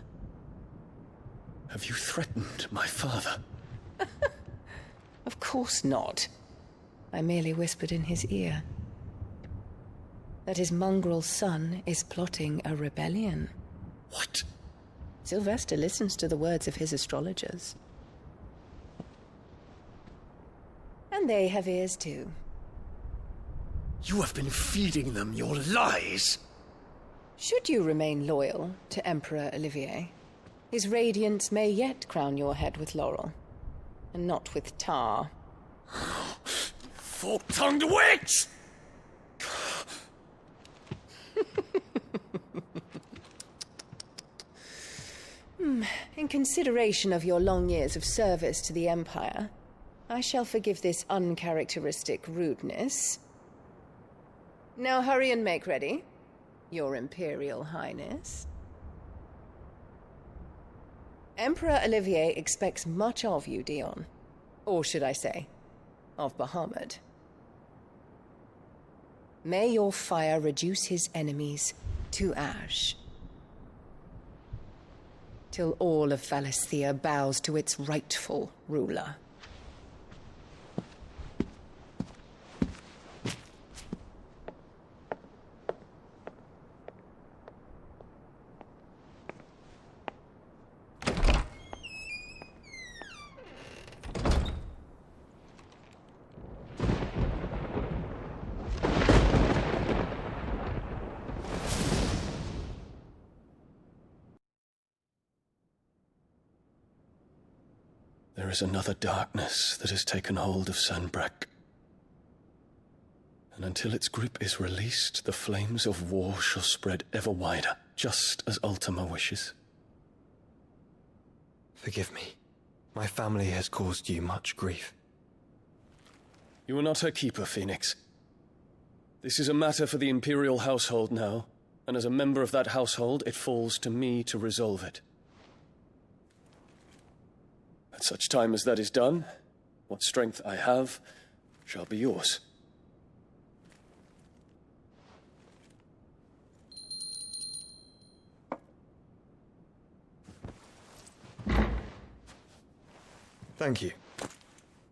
Have you threatened my father? Of course not. I merely whispered in his ear that his mongrel son is plotting a rebellion. What? Sylvester listens to the words of his astrologers. And they have ears too. You have been feeding them your lies! Should you remain loyal to Emperor Olivier, his radiance may yet crown your head with laurel, and not with tar. Fork-tongued witch! In consideration of your long years of service to the Empire, I shall forgive this uncharacteristic rudeness. Now hurry and make ready, Your Imperial Highness. Emperor Olivier expects much of you, Dion. Or should I say, of Bahamut. May your fire reduce his enemies to ash, till all of Valisthea bows to its rightful ruler. There is another darkness that has taken hold of Sanbreque. And until its grip is released, the flames of war shall spread ever wider, just as Ultima wishes. Forgive me. My family has caused you much grief. You are not her keeper, Phoenix. This is a matter for the Imperial household now, and as a member of that household, it falls to me to resolve it. At such time as that is done, what strength I have shall be yours. Thank you,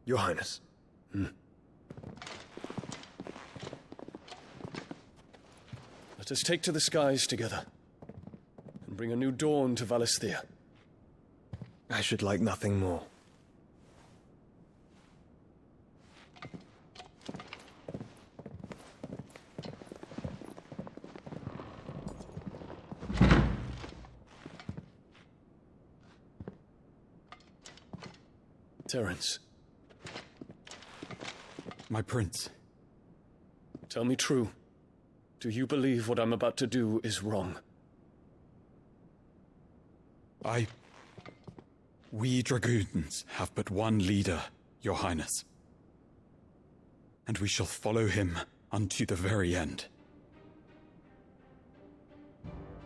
Your Highness. Let us take to the skies together, and bring a new dawn to Valisthea. I should like nothing more. Terence. My prince. Tell me true. Do you believe what I'm about to do is wrong? We Dragoons have but one leader, Your Highness. And we shall follow him unto the very end.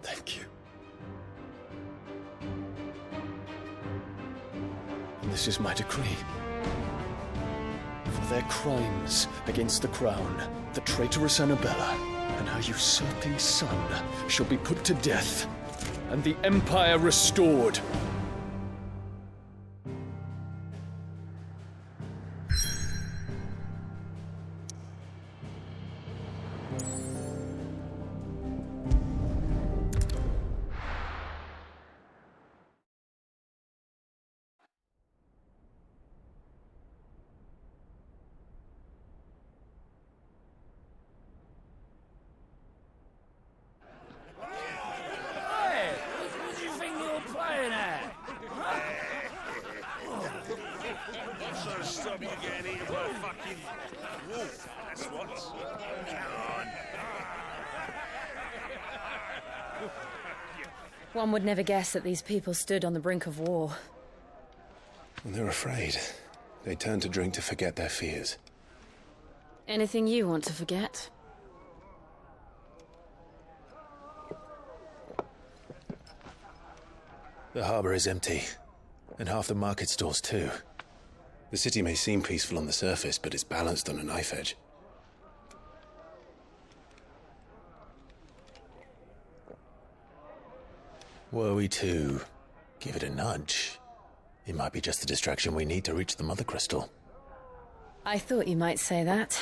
Thank you. And this is my decree. For their crimes against the crown, the traitorous Annabella and her usurping son shall be put to death, and the Empire restored. One would never guess that these people stood on the brink of war. And they're afraid. They turn to drink to forget their fears. Anything you want to forget? The harbor is empty, and half the market stalls too. The city may seem peaceful on the surface, but it's balanced on a knife edge. Were we to give it a nudge, it might be just the distraction we need to reach the Mother Crystal. I thought you might say that.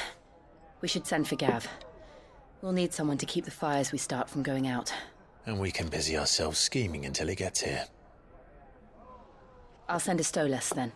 We should send for Gav. We'll need someone to keep the fires we start from going out. And we can busy ourselves scheming until he gets here. I'll send a Stolas then.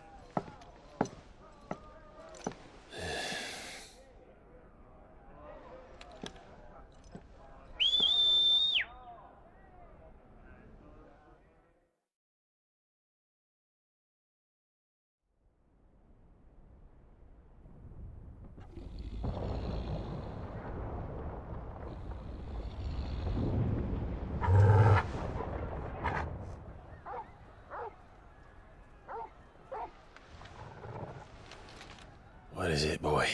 What is it, boy?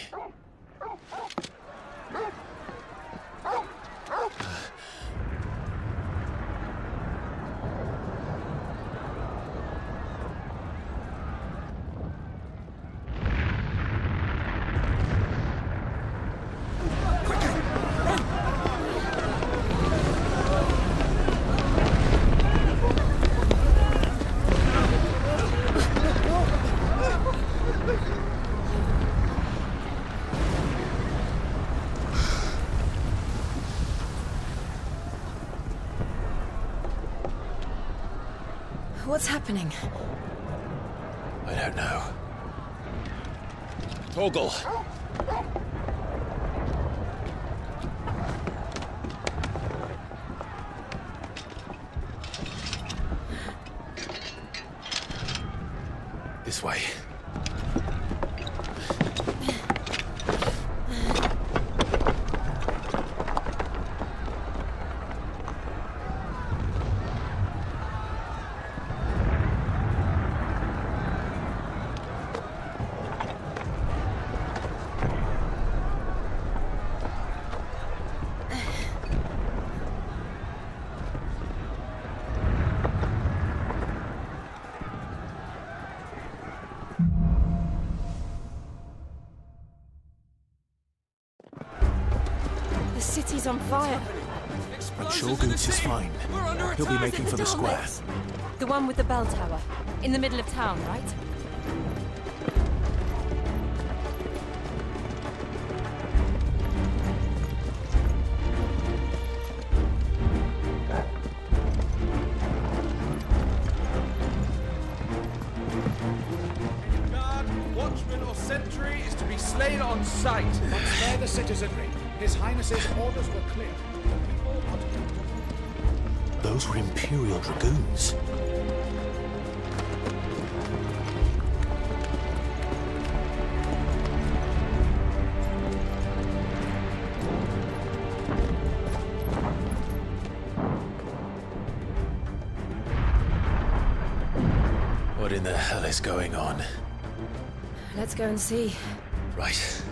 What's happening? I don't know. Torgal! This way. The city's on fire. I'm sure Goots is fine. He'll be making for the square. The one with the bell tower. In the middle of town, right? Guard, watchman or sentry is to be slain on sight. But spare the citizenry. His Highness's orders were clear. Those were Imperial Dragoons. What in the hell is going on? Let's go and see. Right.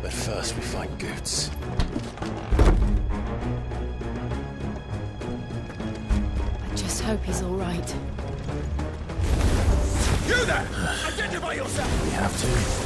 But first we find Goots. I just hope he's all right. You there! Identify yourself! We have to.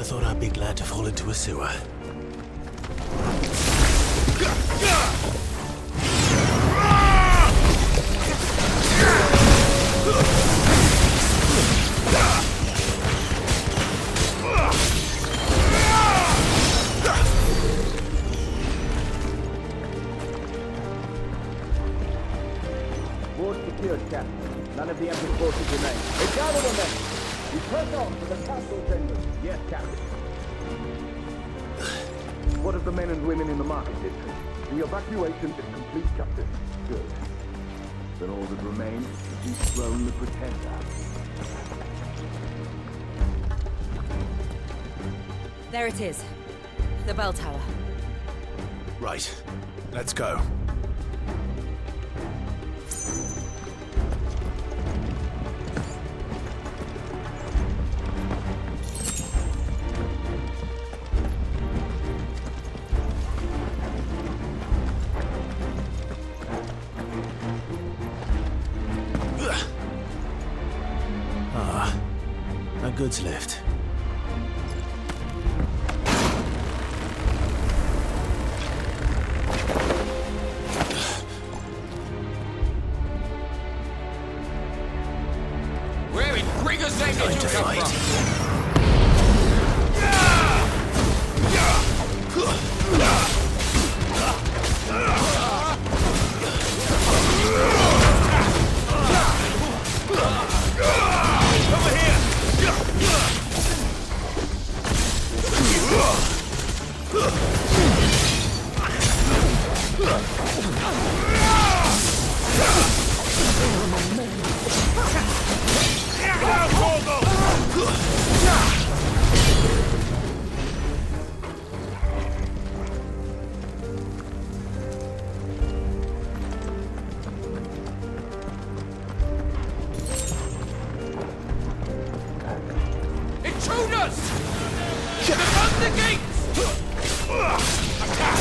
thought I'd be glad to fall into a sewer. Ward secured, Captain. None of the Emperor's forces remain. They gather the men! We press on to the castle chambers. Yes, Captain. What of the men and women in the market district? The evacuation is complete, Captain. Good. Then all that remains is to dethrone the Pretender. There it is. The bell tower. Right. Let's go. A goods lift. Where in Gregor's name did you come from? Intruders! Defend the gates! Attack!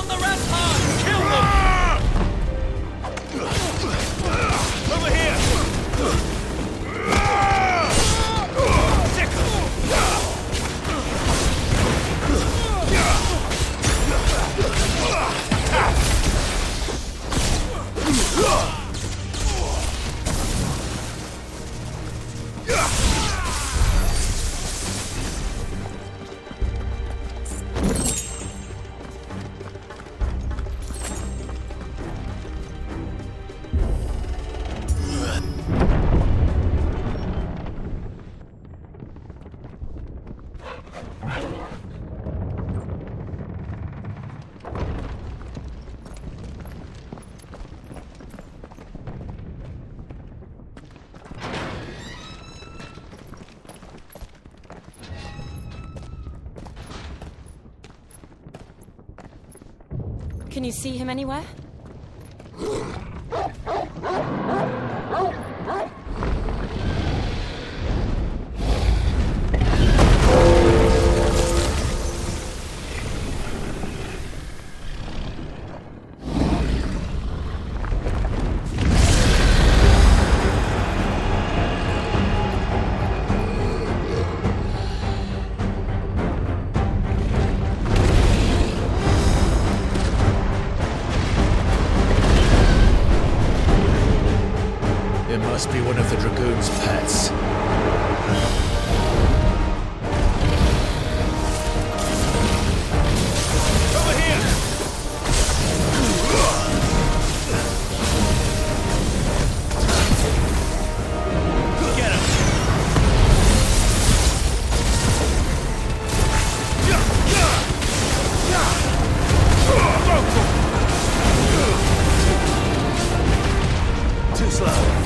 on the ramparts! Kill them! Over here! Can you see him anywhere? It must be one of the Dragoon's pets. Over here! Get him! Too slow.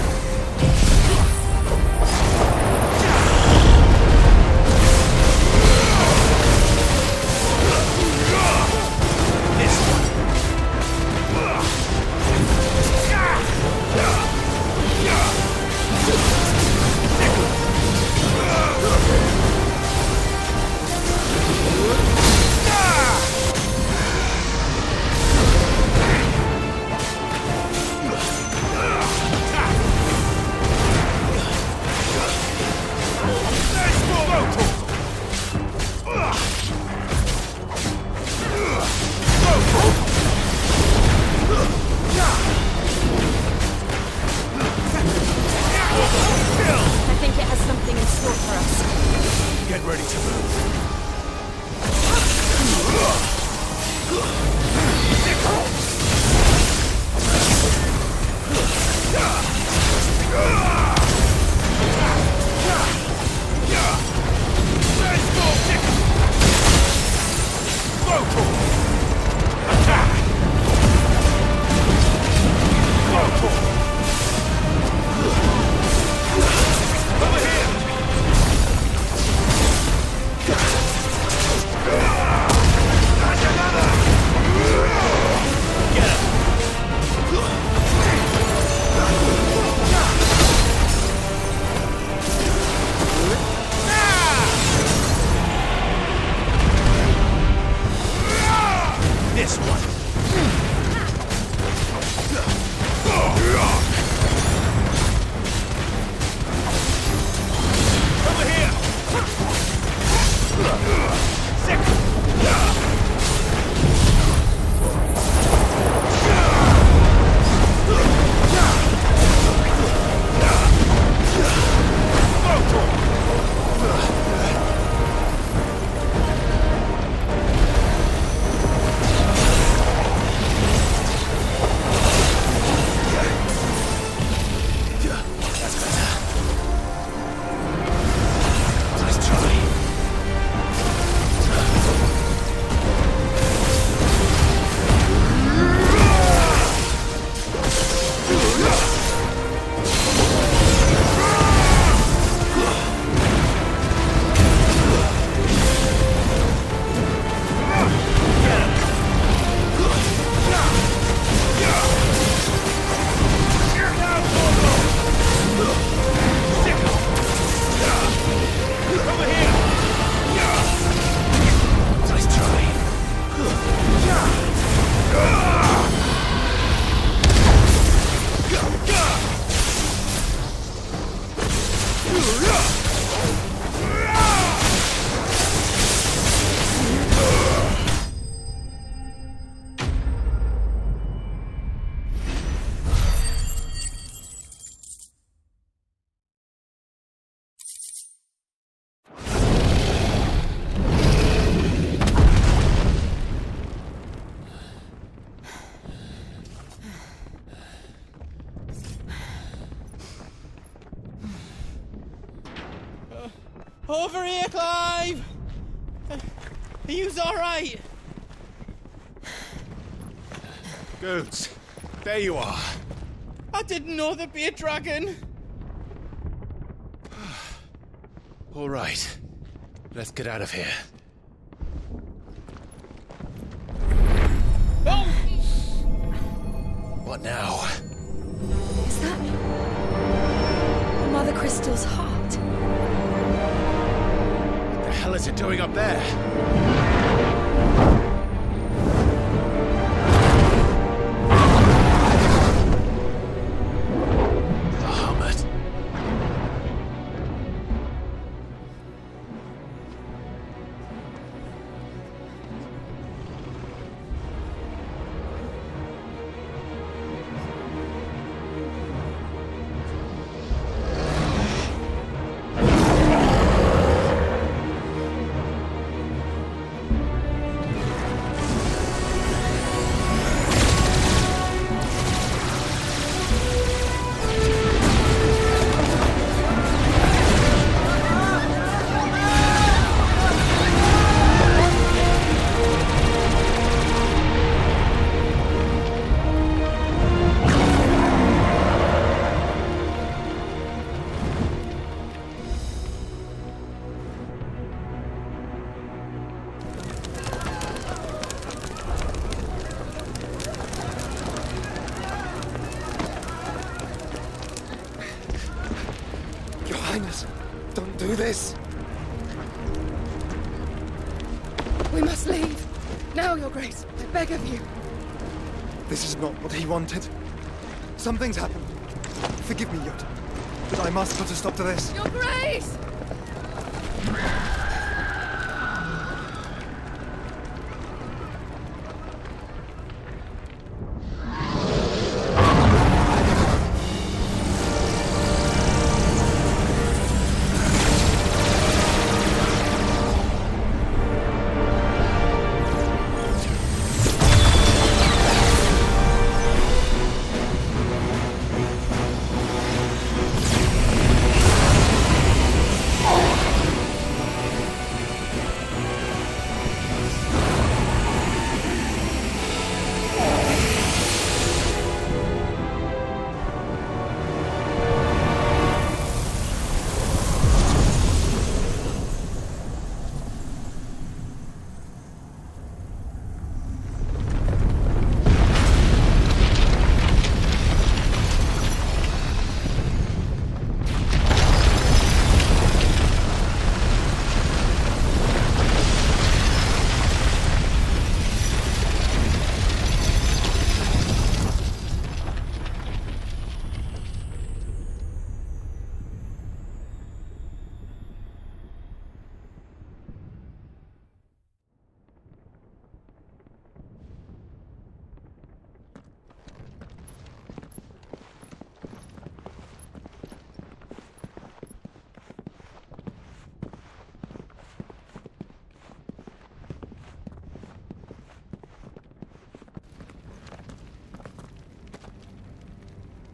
I think it has something in store for us. Get ready to move. This one. Over here! Over here, Clive! Are yous alright? Goods, there you are. I didn't know there'd be a dragon. All right, let's get out of here. Oh! What now? Is that Mother Crystal's heart? What the hell is it doing up there? Don't do this! We must leave. Now, Your Grace. I beg of you. This is not what he wanted. Something's happened. Forgive me, Yod, but I must put a stop to this. Your Grace!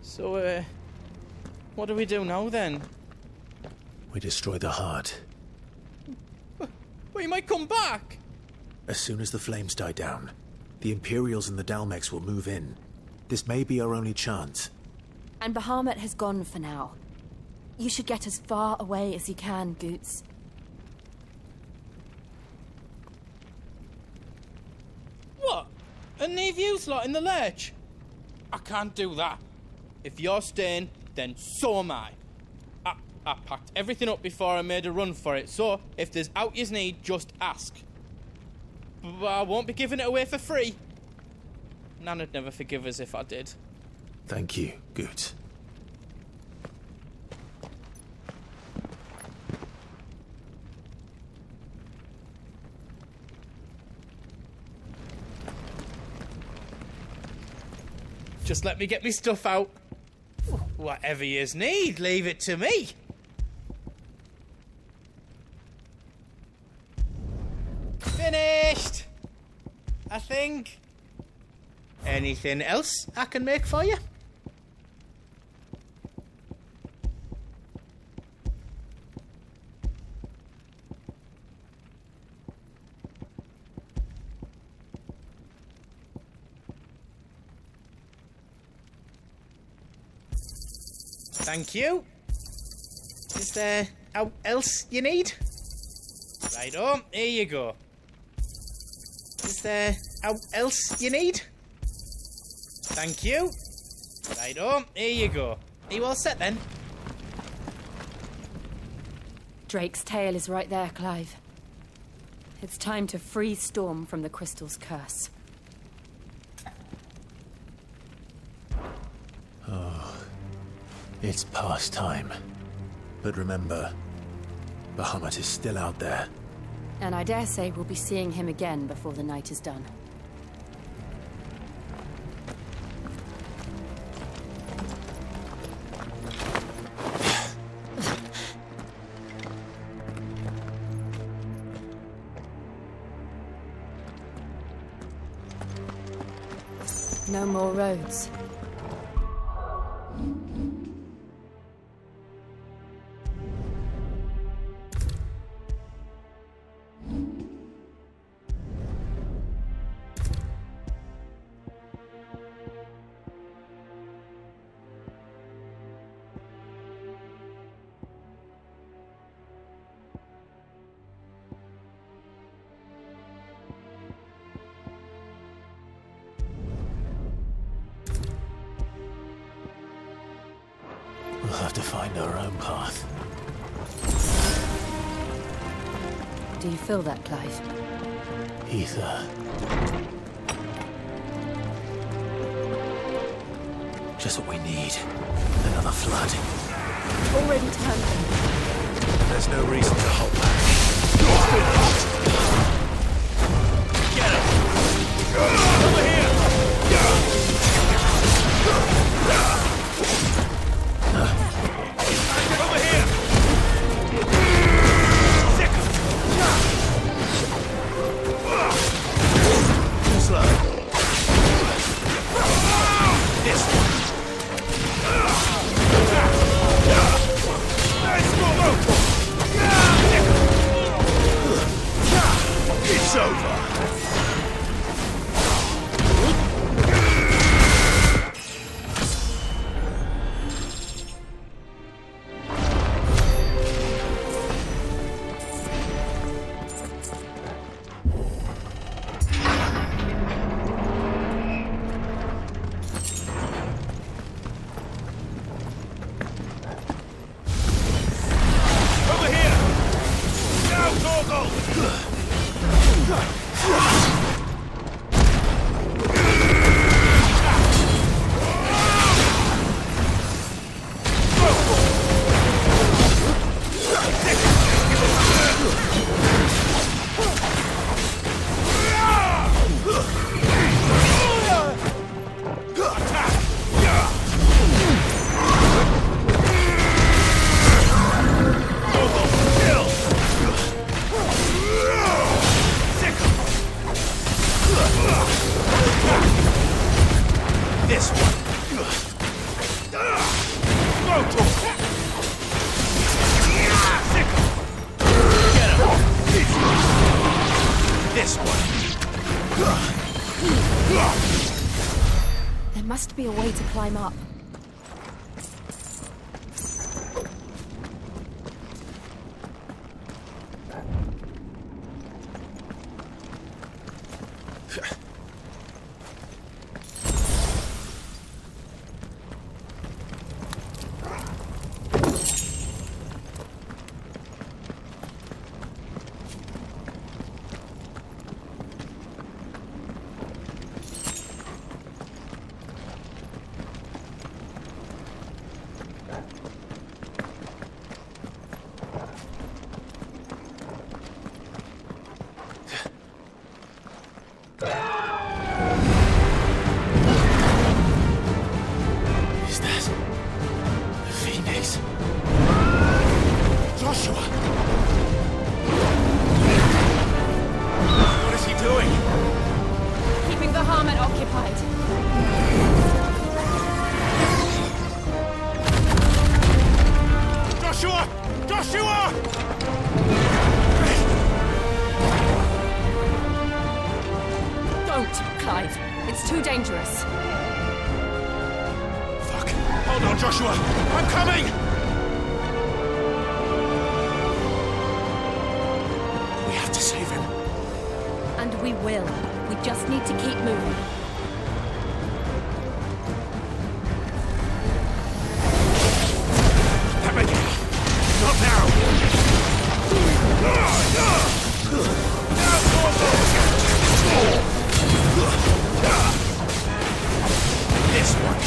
So, what do we do now, then? We destroy the heart. Well, he might come back! As soon as the flames die down, the Imperials and the Dalmex will move in. This may be our only chance. And Bahamut has gone for now. You should get as far away as you can, Goots. What? And leave you lot in the lurch? I can't do that. If you're staying, then so am I. I packed everything up before I made a run for it, so if there's out yous need, just ask. But I won't be giving it away for free. Nana'd never forgive us if I did. Thank you, Goots. Just let me get me stuff out. Whatever yous need, leave it to me. Finished! I think. Anything else I can make for you? Thank you. Is there else you need? Righto, here you go. Is there else you need? Thank you. Righto, here you go. Are you all set then? Drake's tail is right there, Clive. It's time to free Storm from the Crystal's curse. Oh, it's past time. But remember, Bahamut is still out there. And I dare say we'll be seeing him again before the night is done. No more roads. We'll have to find our own path. Do you feel that, Clive? Ether. Just what we need. Another flood. Already turned. There's no reason to hold back. Get him! Over here! Over here! Too slow. This one. It's over. This one. Get him. This one. There must be a way to climb up. Is that the Phoenix? Joshua! What is he doing? Keeping Bahamut occupied. Joshua! Joshua! Don't, Clive. It's too dangerous. Fuck. Hold Hold on, Joshua! I'm coming! We have to save him. And we will. We just need to keep moving. Not now! This one!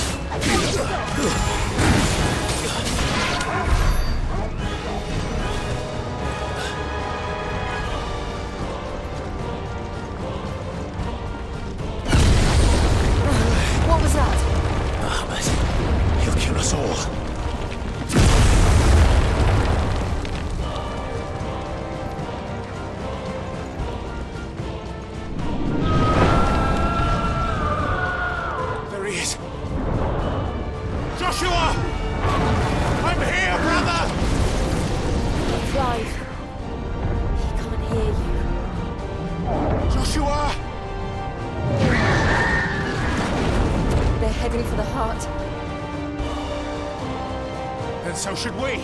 What was that? Ahmed, he'll kill us all. Joshua! I'm here, brother! Clive. He can't hear you. Joshua! They're heading for the heart. Then so should we.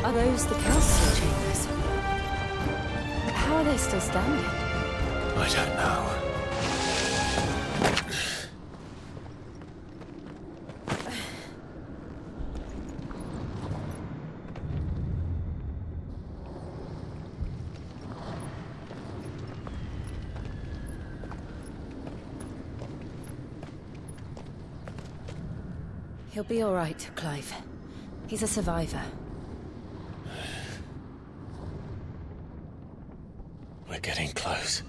Are those the council chambers? How are they still standing? I don't know. He'll be all right, Clive. He's a survivor. We're getting close.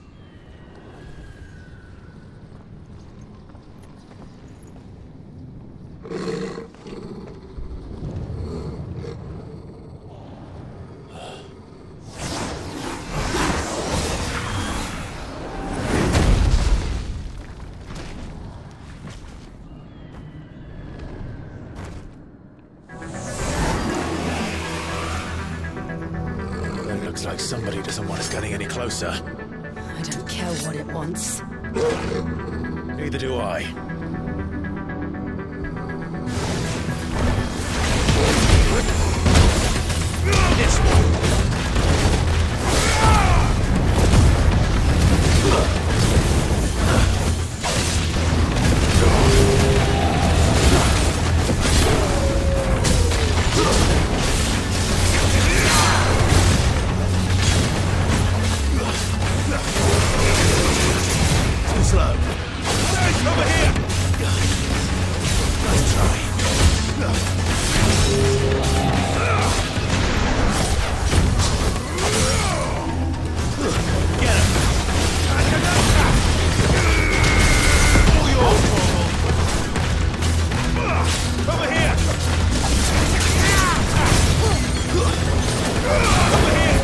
It looks like somebody doesn't want us getting any closer. I don't care what it wants. Neither do I. This one. Too slow. Nice, over here! Nice try. Get him! All yours, Corporal. Over here! Over here!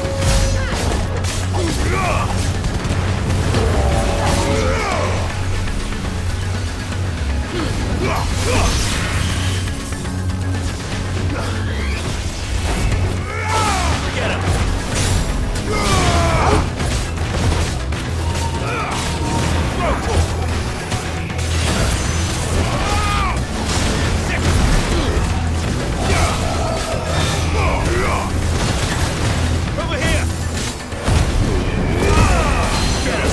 Get him! Over here! Get him!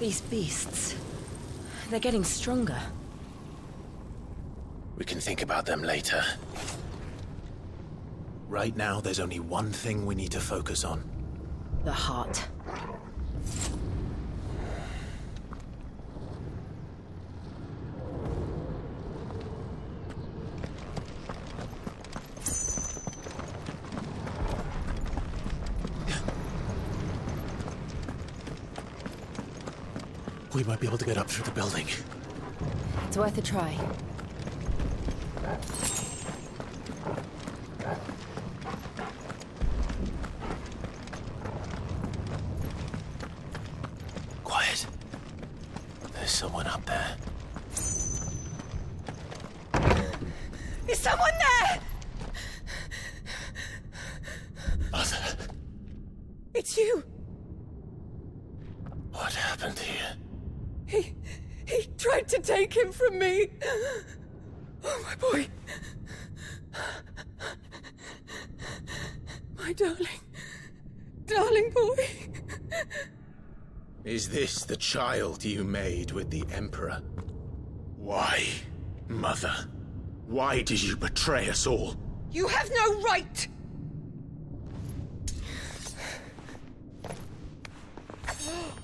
These beasts... they're getting stronger. We can think about them later. Right now, there's only one thing we need to focus on. The heart. We might be able to get up through the building. It's worth a try. Quiet. There's someone up there. Is someone there? Mother. It's you. What happened here? He tried to take him from me. Oh, my boy. My darling boy. Is this the child you made with the Emperor? Why, Mother? Why did you betray us all? You have no right!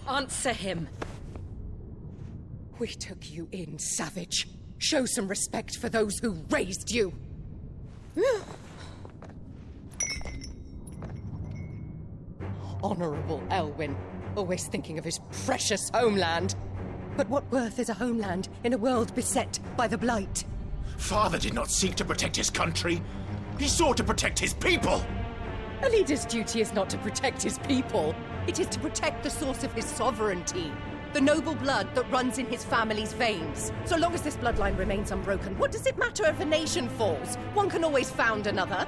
Answer him. We took you in, savage. Show some respect for those who raised you. Honorable Elwyn, always thinking of his precious homeland. But what worth is a homeland in a world beset by the Blight? Father did not seek to protect his country. He sought to protect his people. A leader's duty is not to protect his people. It is to protect the source of his sovereignty. The noble blood that runs in his family's veins. So long as this bloodline remains unbroken, what does it matter if a nation falls? One can always found another.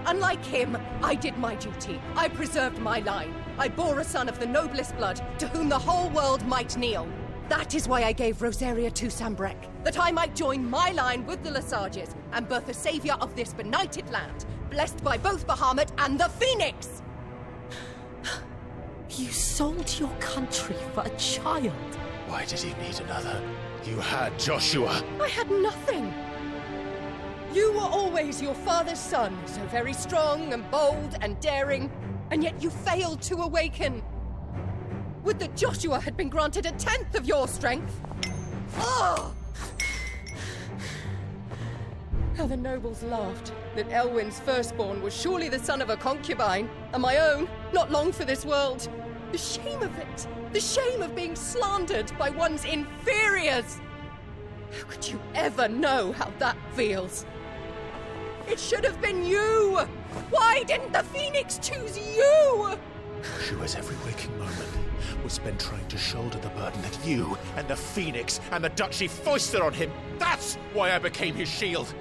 Unlike him, I did my duty. I preserved my line. I bore a son of the noblest blood, to whom the whole world might kneel. That is why I gave Rosaria to Sambrek, that I might join my line with the Lesages and birth a savior of this benighted land, blessed by both Bahamut and the Phoenix! You sold your country for a child. Why did he need another? You had Joshua. I had nothing. You were always your father's son, so very strong and bold and daring, and yet you failed to awaken. Would that Joshua had been granted 1/10 of your strength? Oh! How the nobles laughed that Elwyn's firstborn was surely the son of a concubine, and my own, not long for this world. The shame of it! The shame of being slandered by one's inferiors! How could you ever know how that feels? It should have been you! Why didn't the Phoenix choose you? Joshua's every waking moment was spent trying to shoulder the burden that you and the Phoenix and the Duchy foisted on him. That's why I became his shield.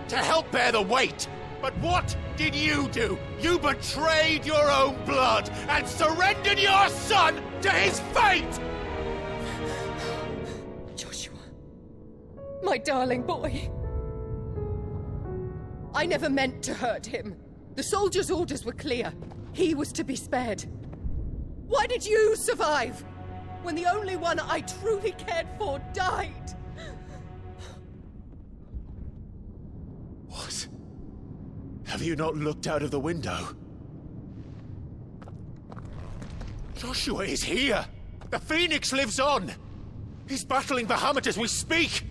To help bear the weight. But what did you do? You betrayed your own blood and surrendered your son to his fate! Joshua, my darling boy. I never meant to hurt him. The soldiers' orders were clear. He was to be spared. Why did you survive when the only one I truly cared for died? What? Have you not looked out of the window? Joshua is here! The Phoenix lives on! He's battling Bahamut as we speak!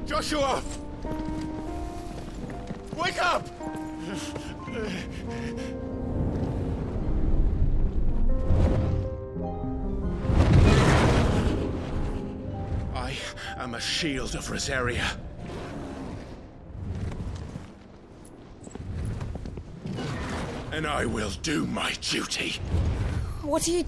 Joshua! Wake up! I am a shield of Rosaria. And I will do my duty. What are you...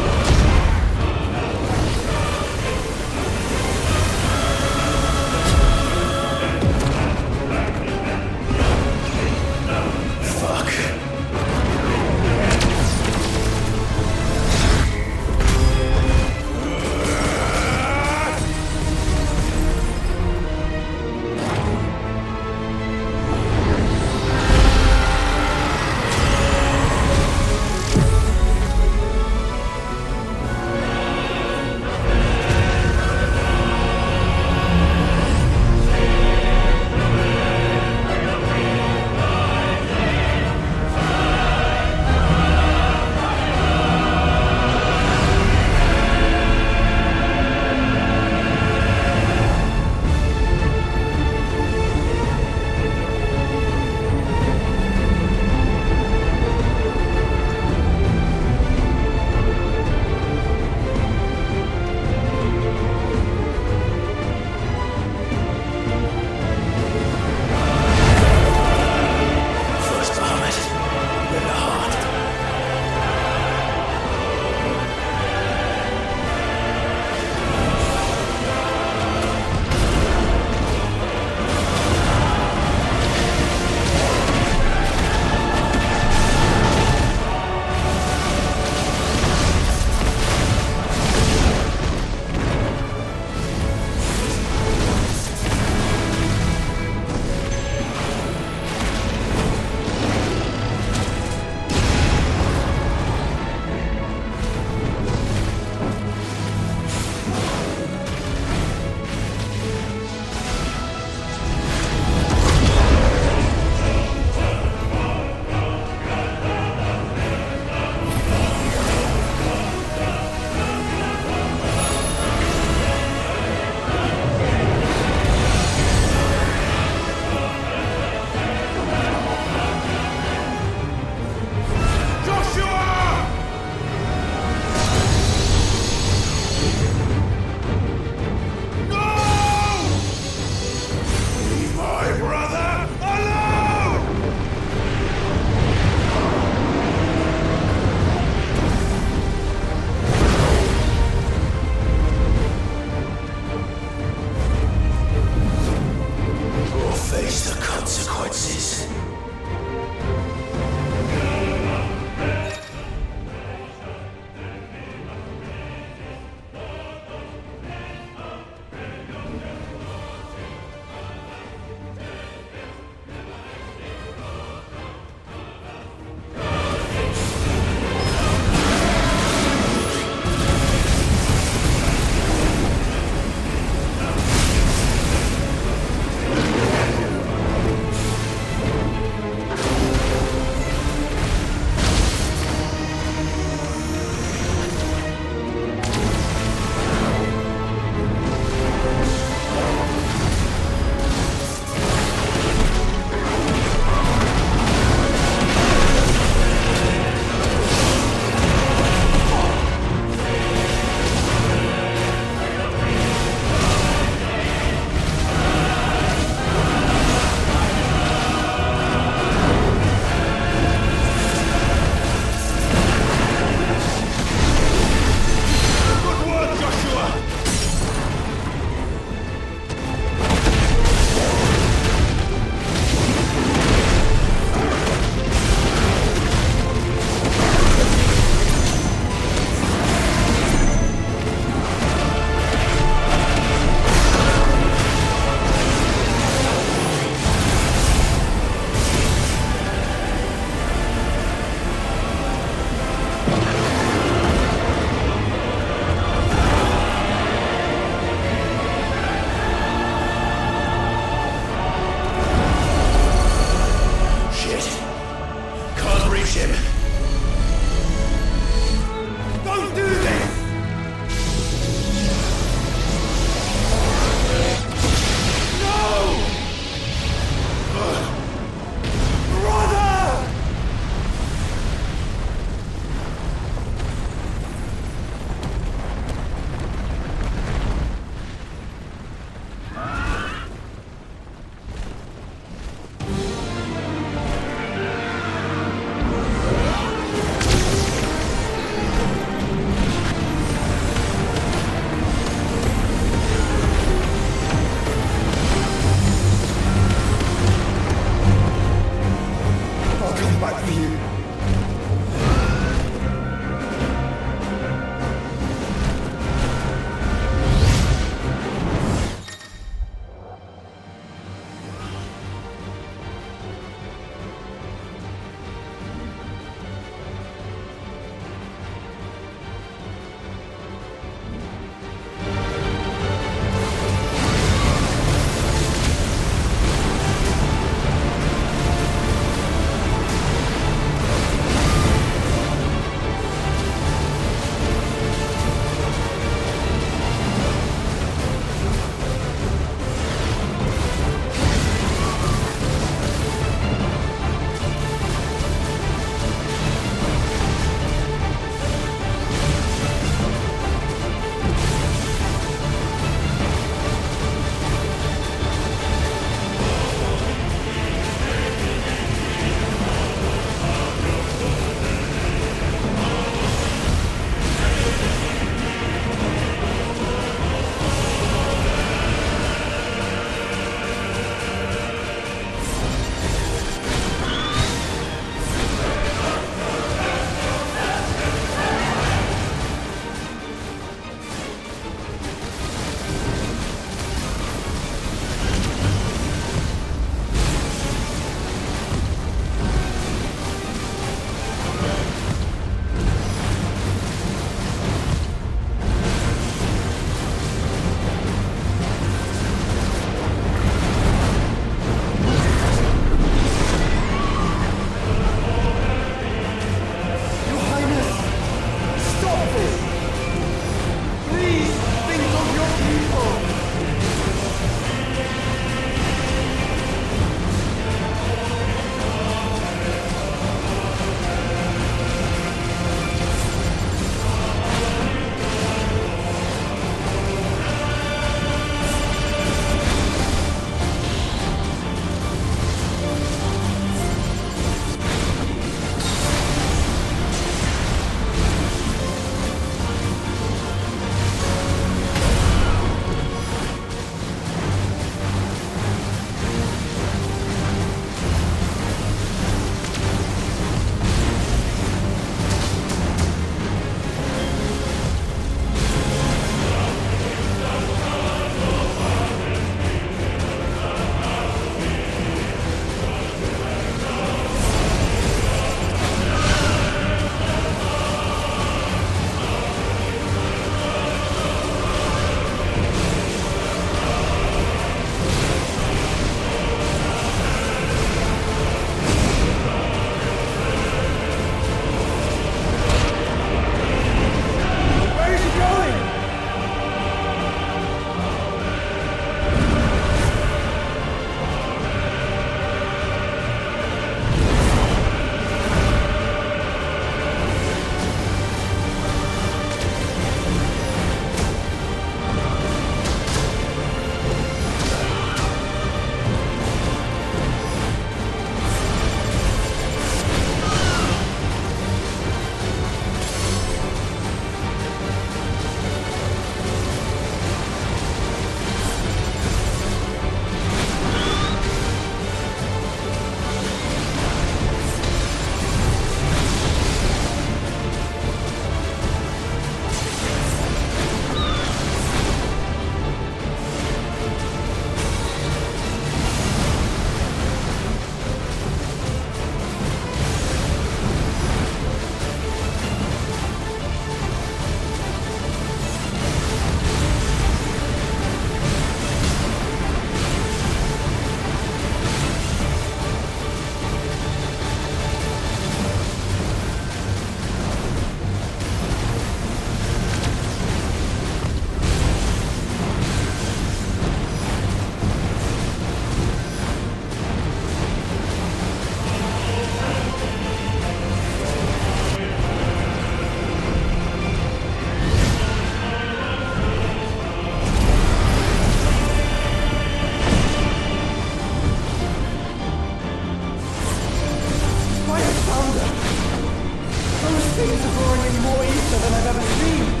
Things are growing in more ether than I've ever seen.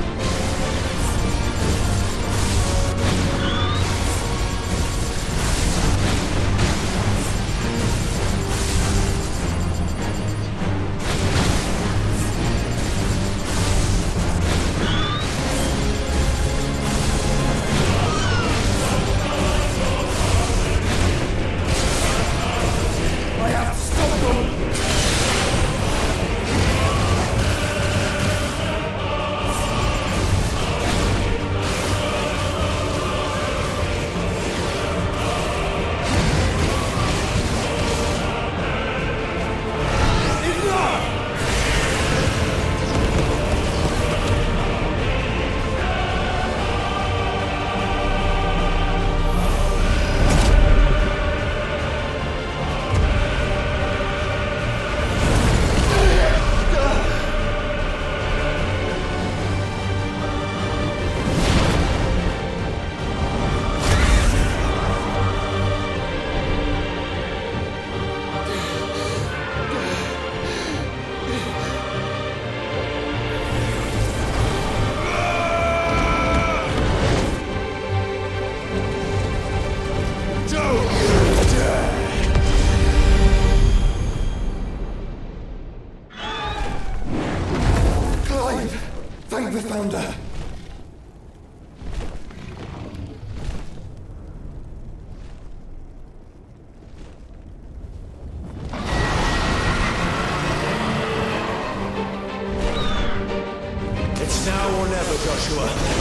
Find the Founder! It's now or never, Joshua.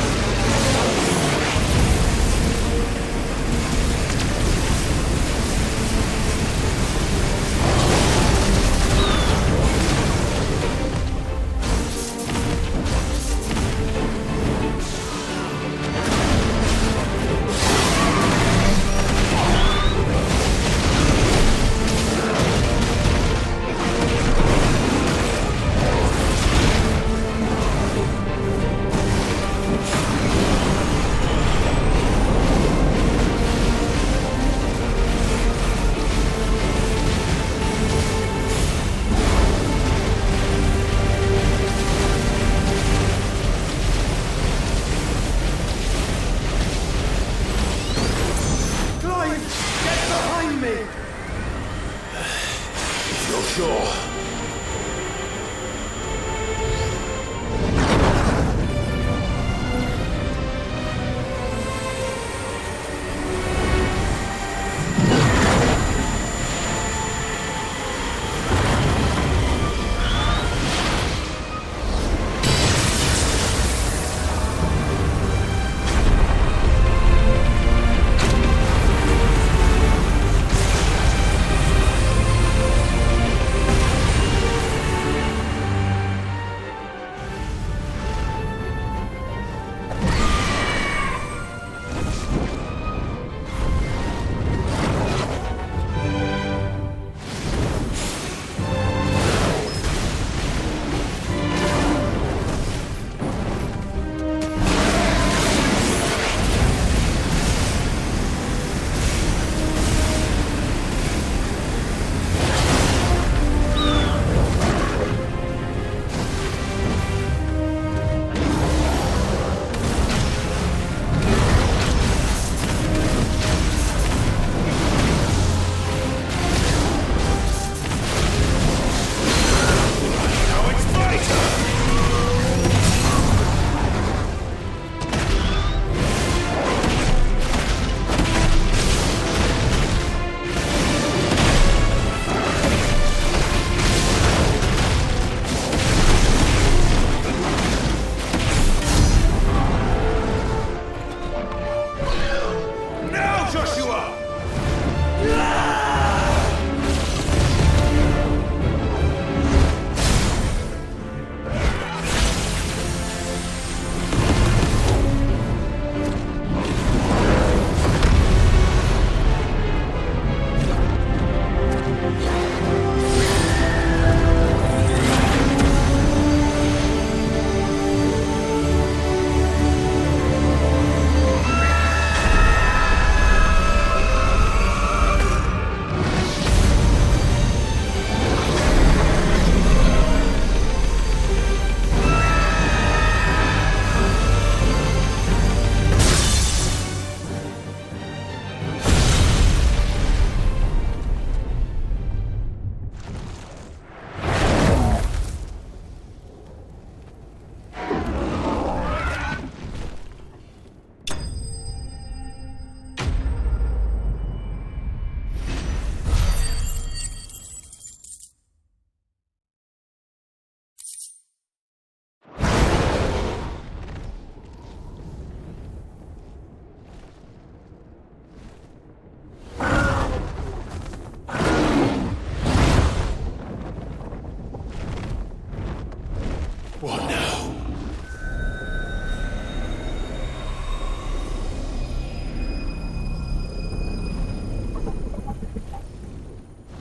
What now?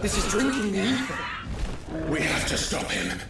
This is drinking the ether. We have to stop him.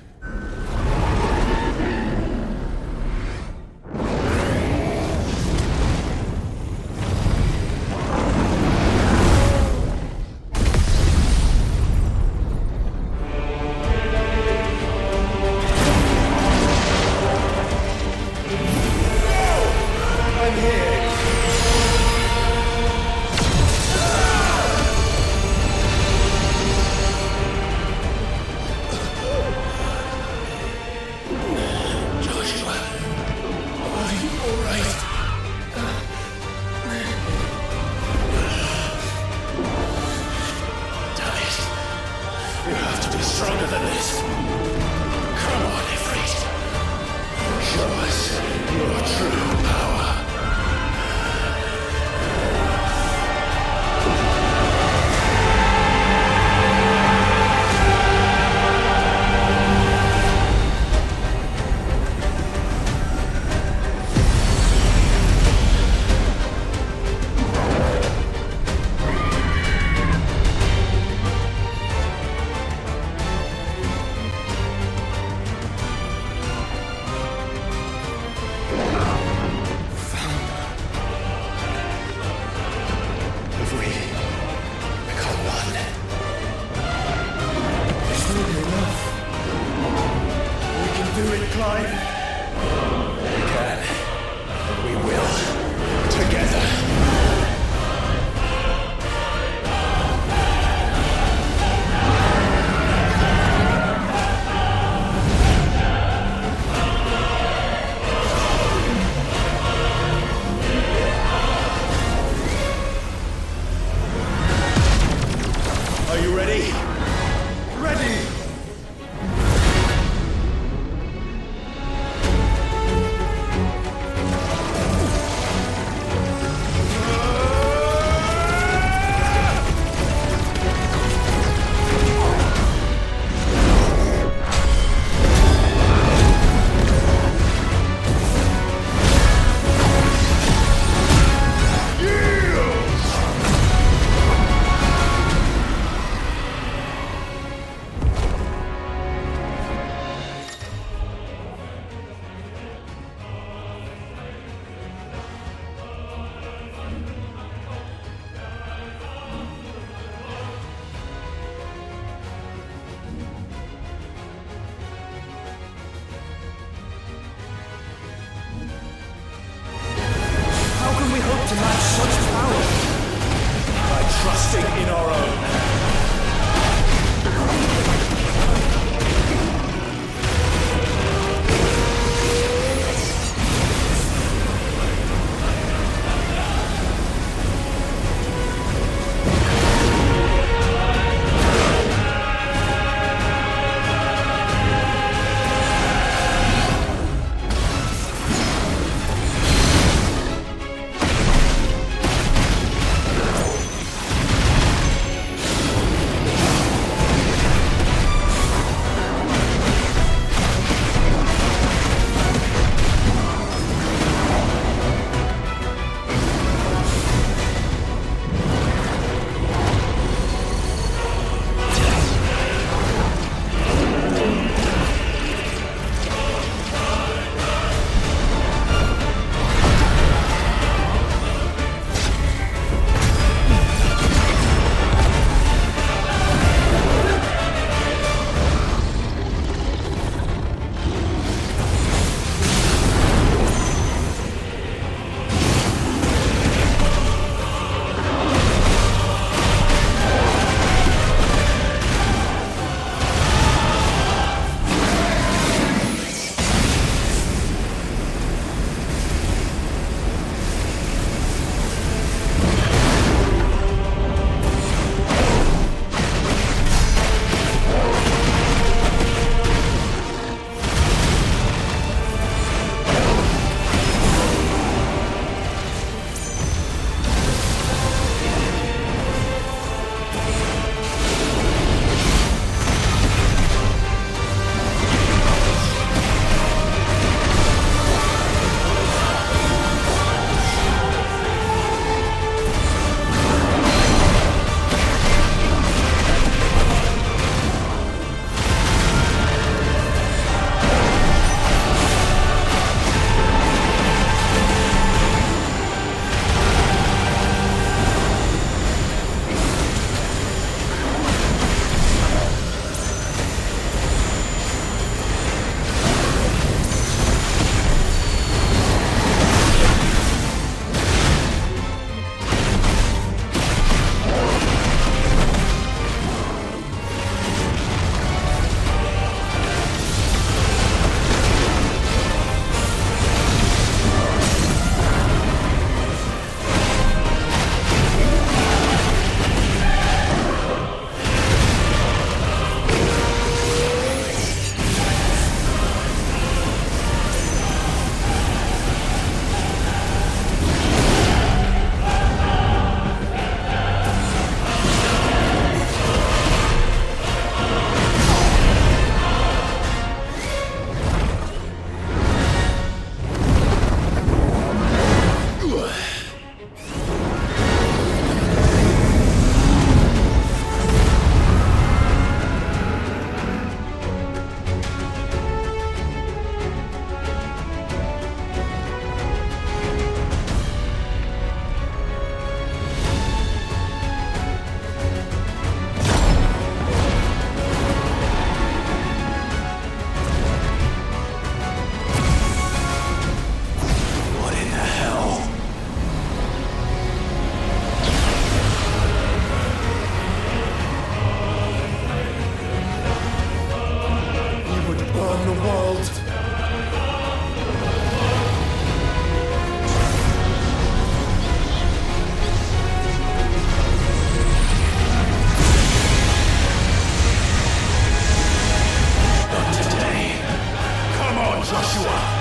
Joshua!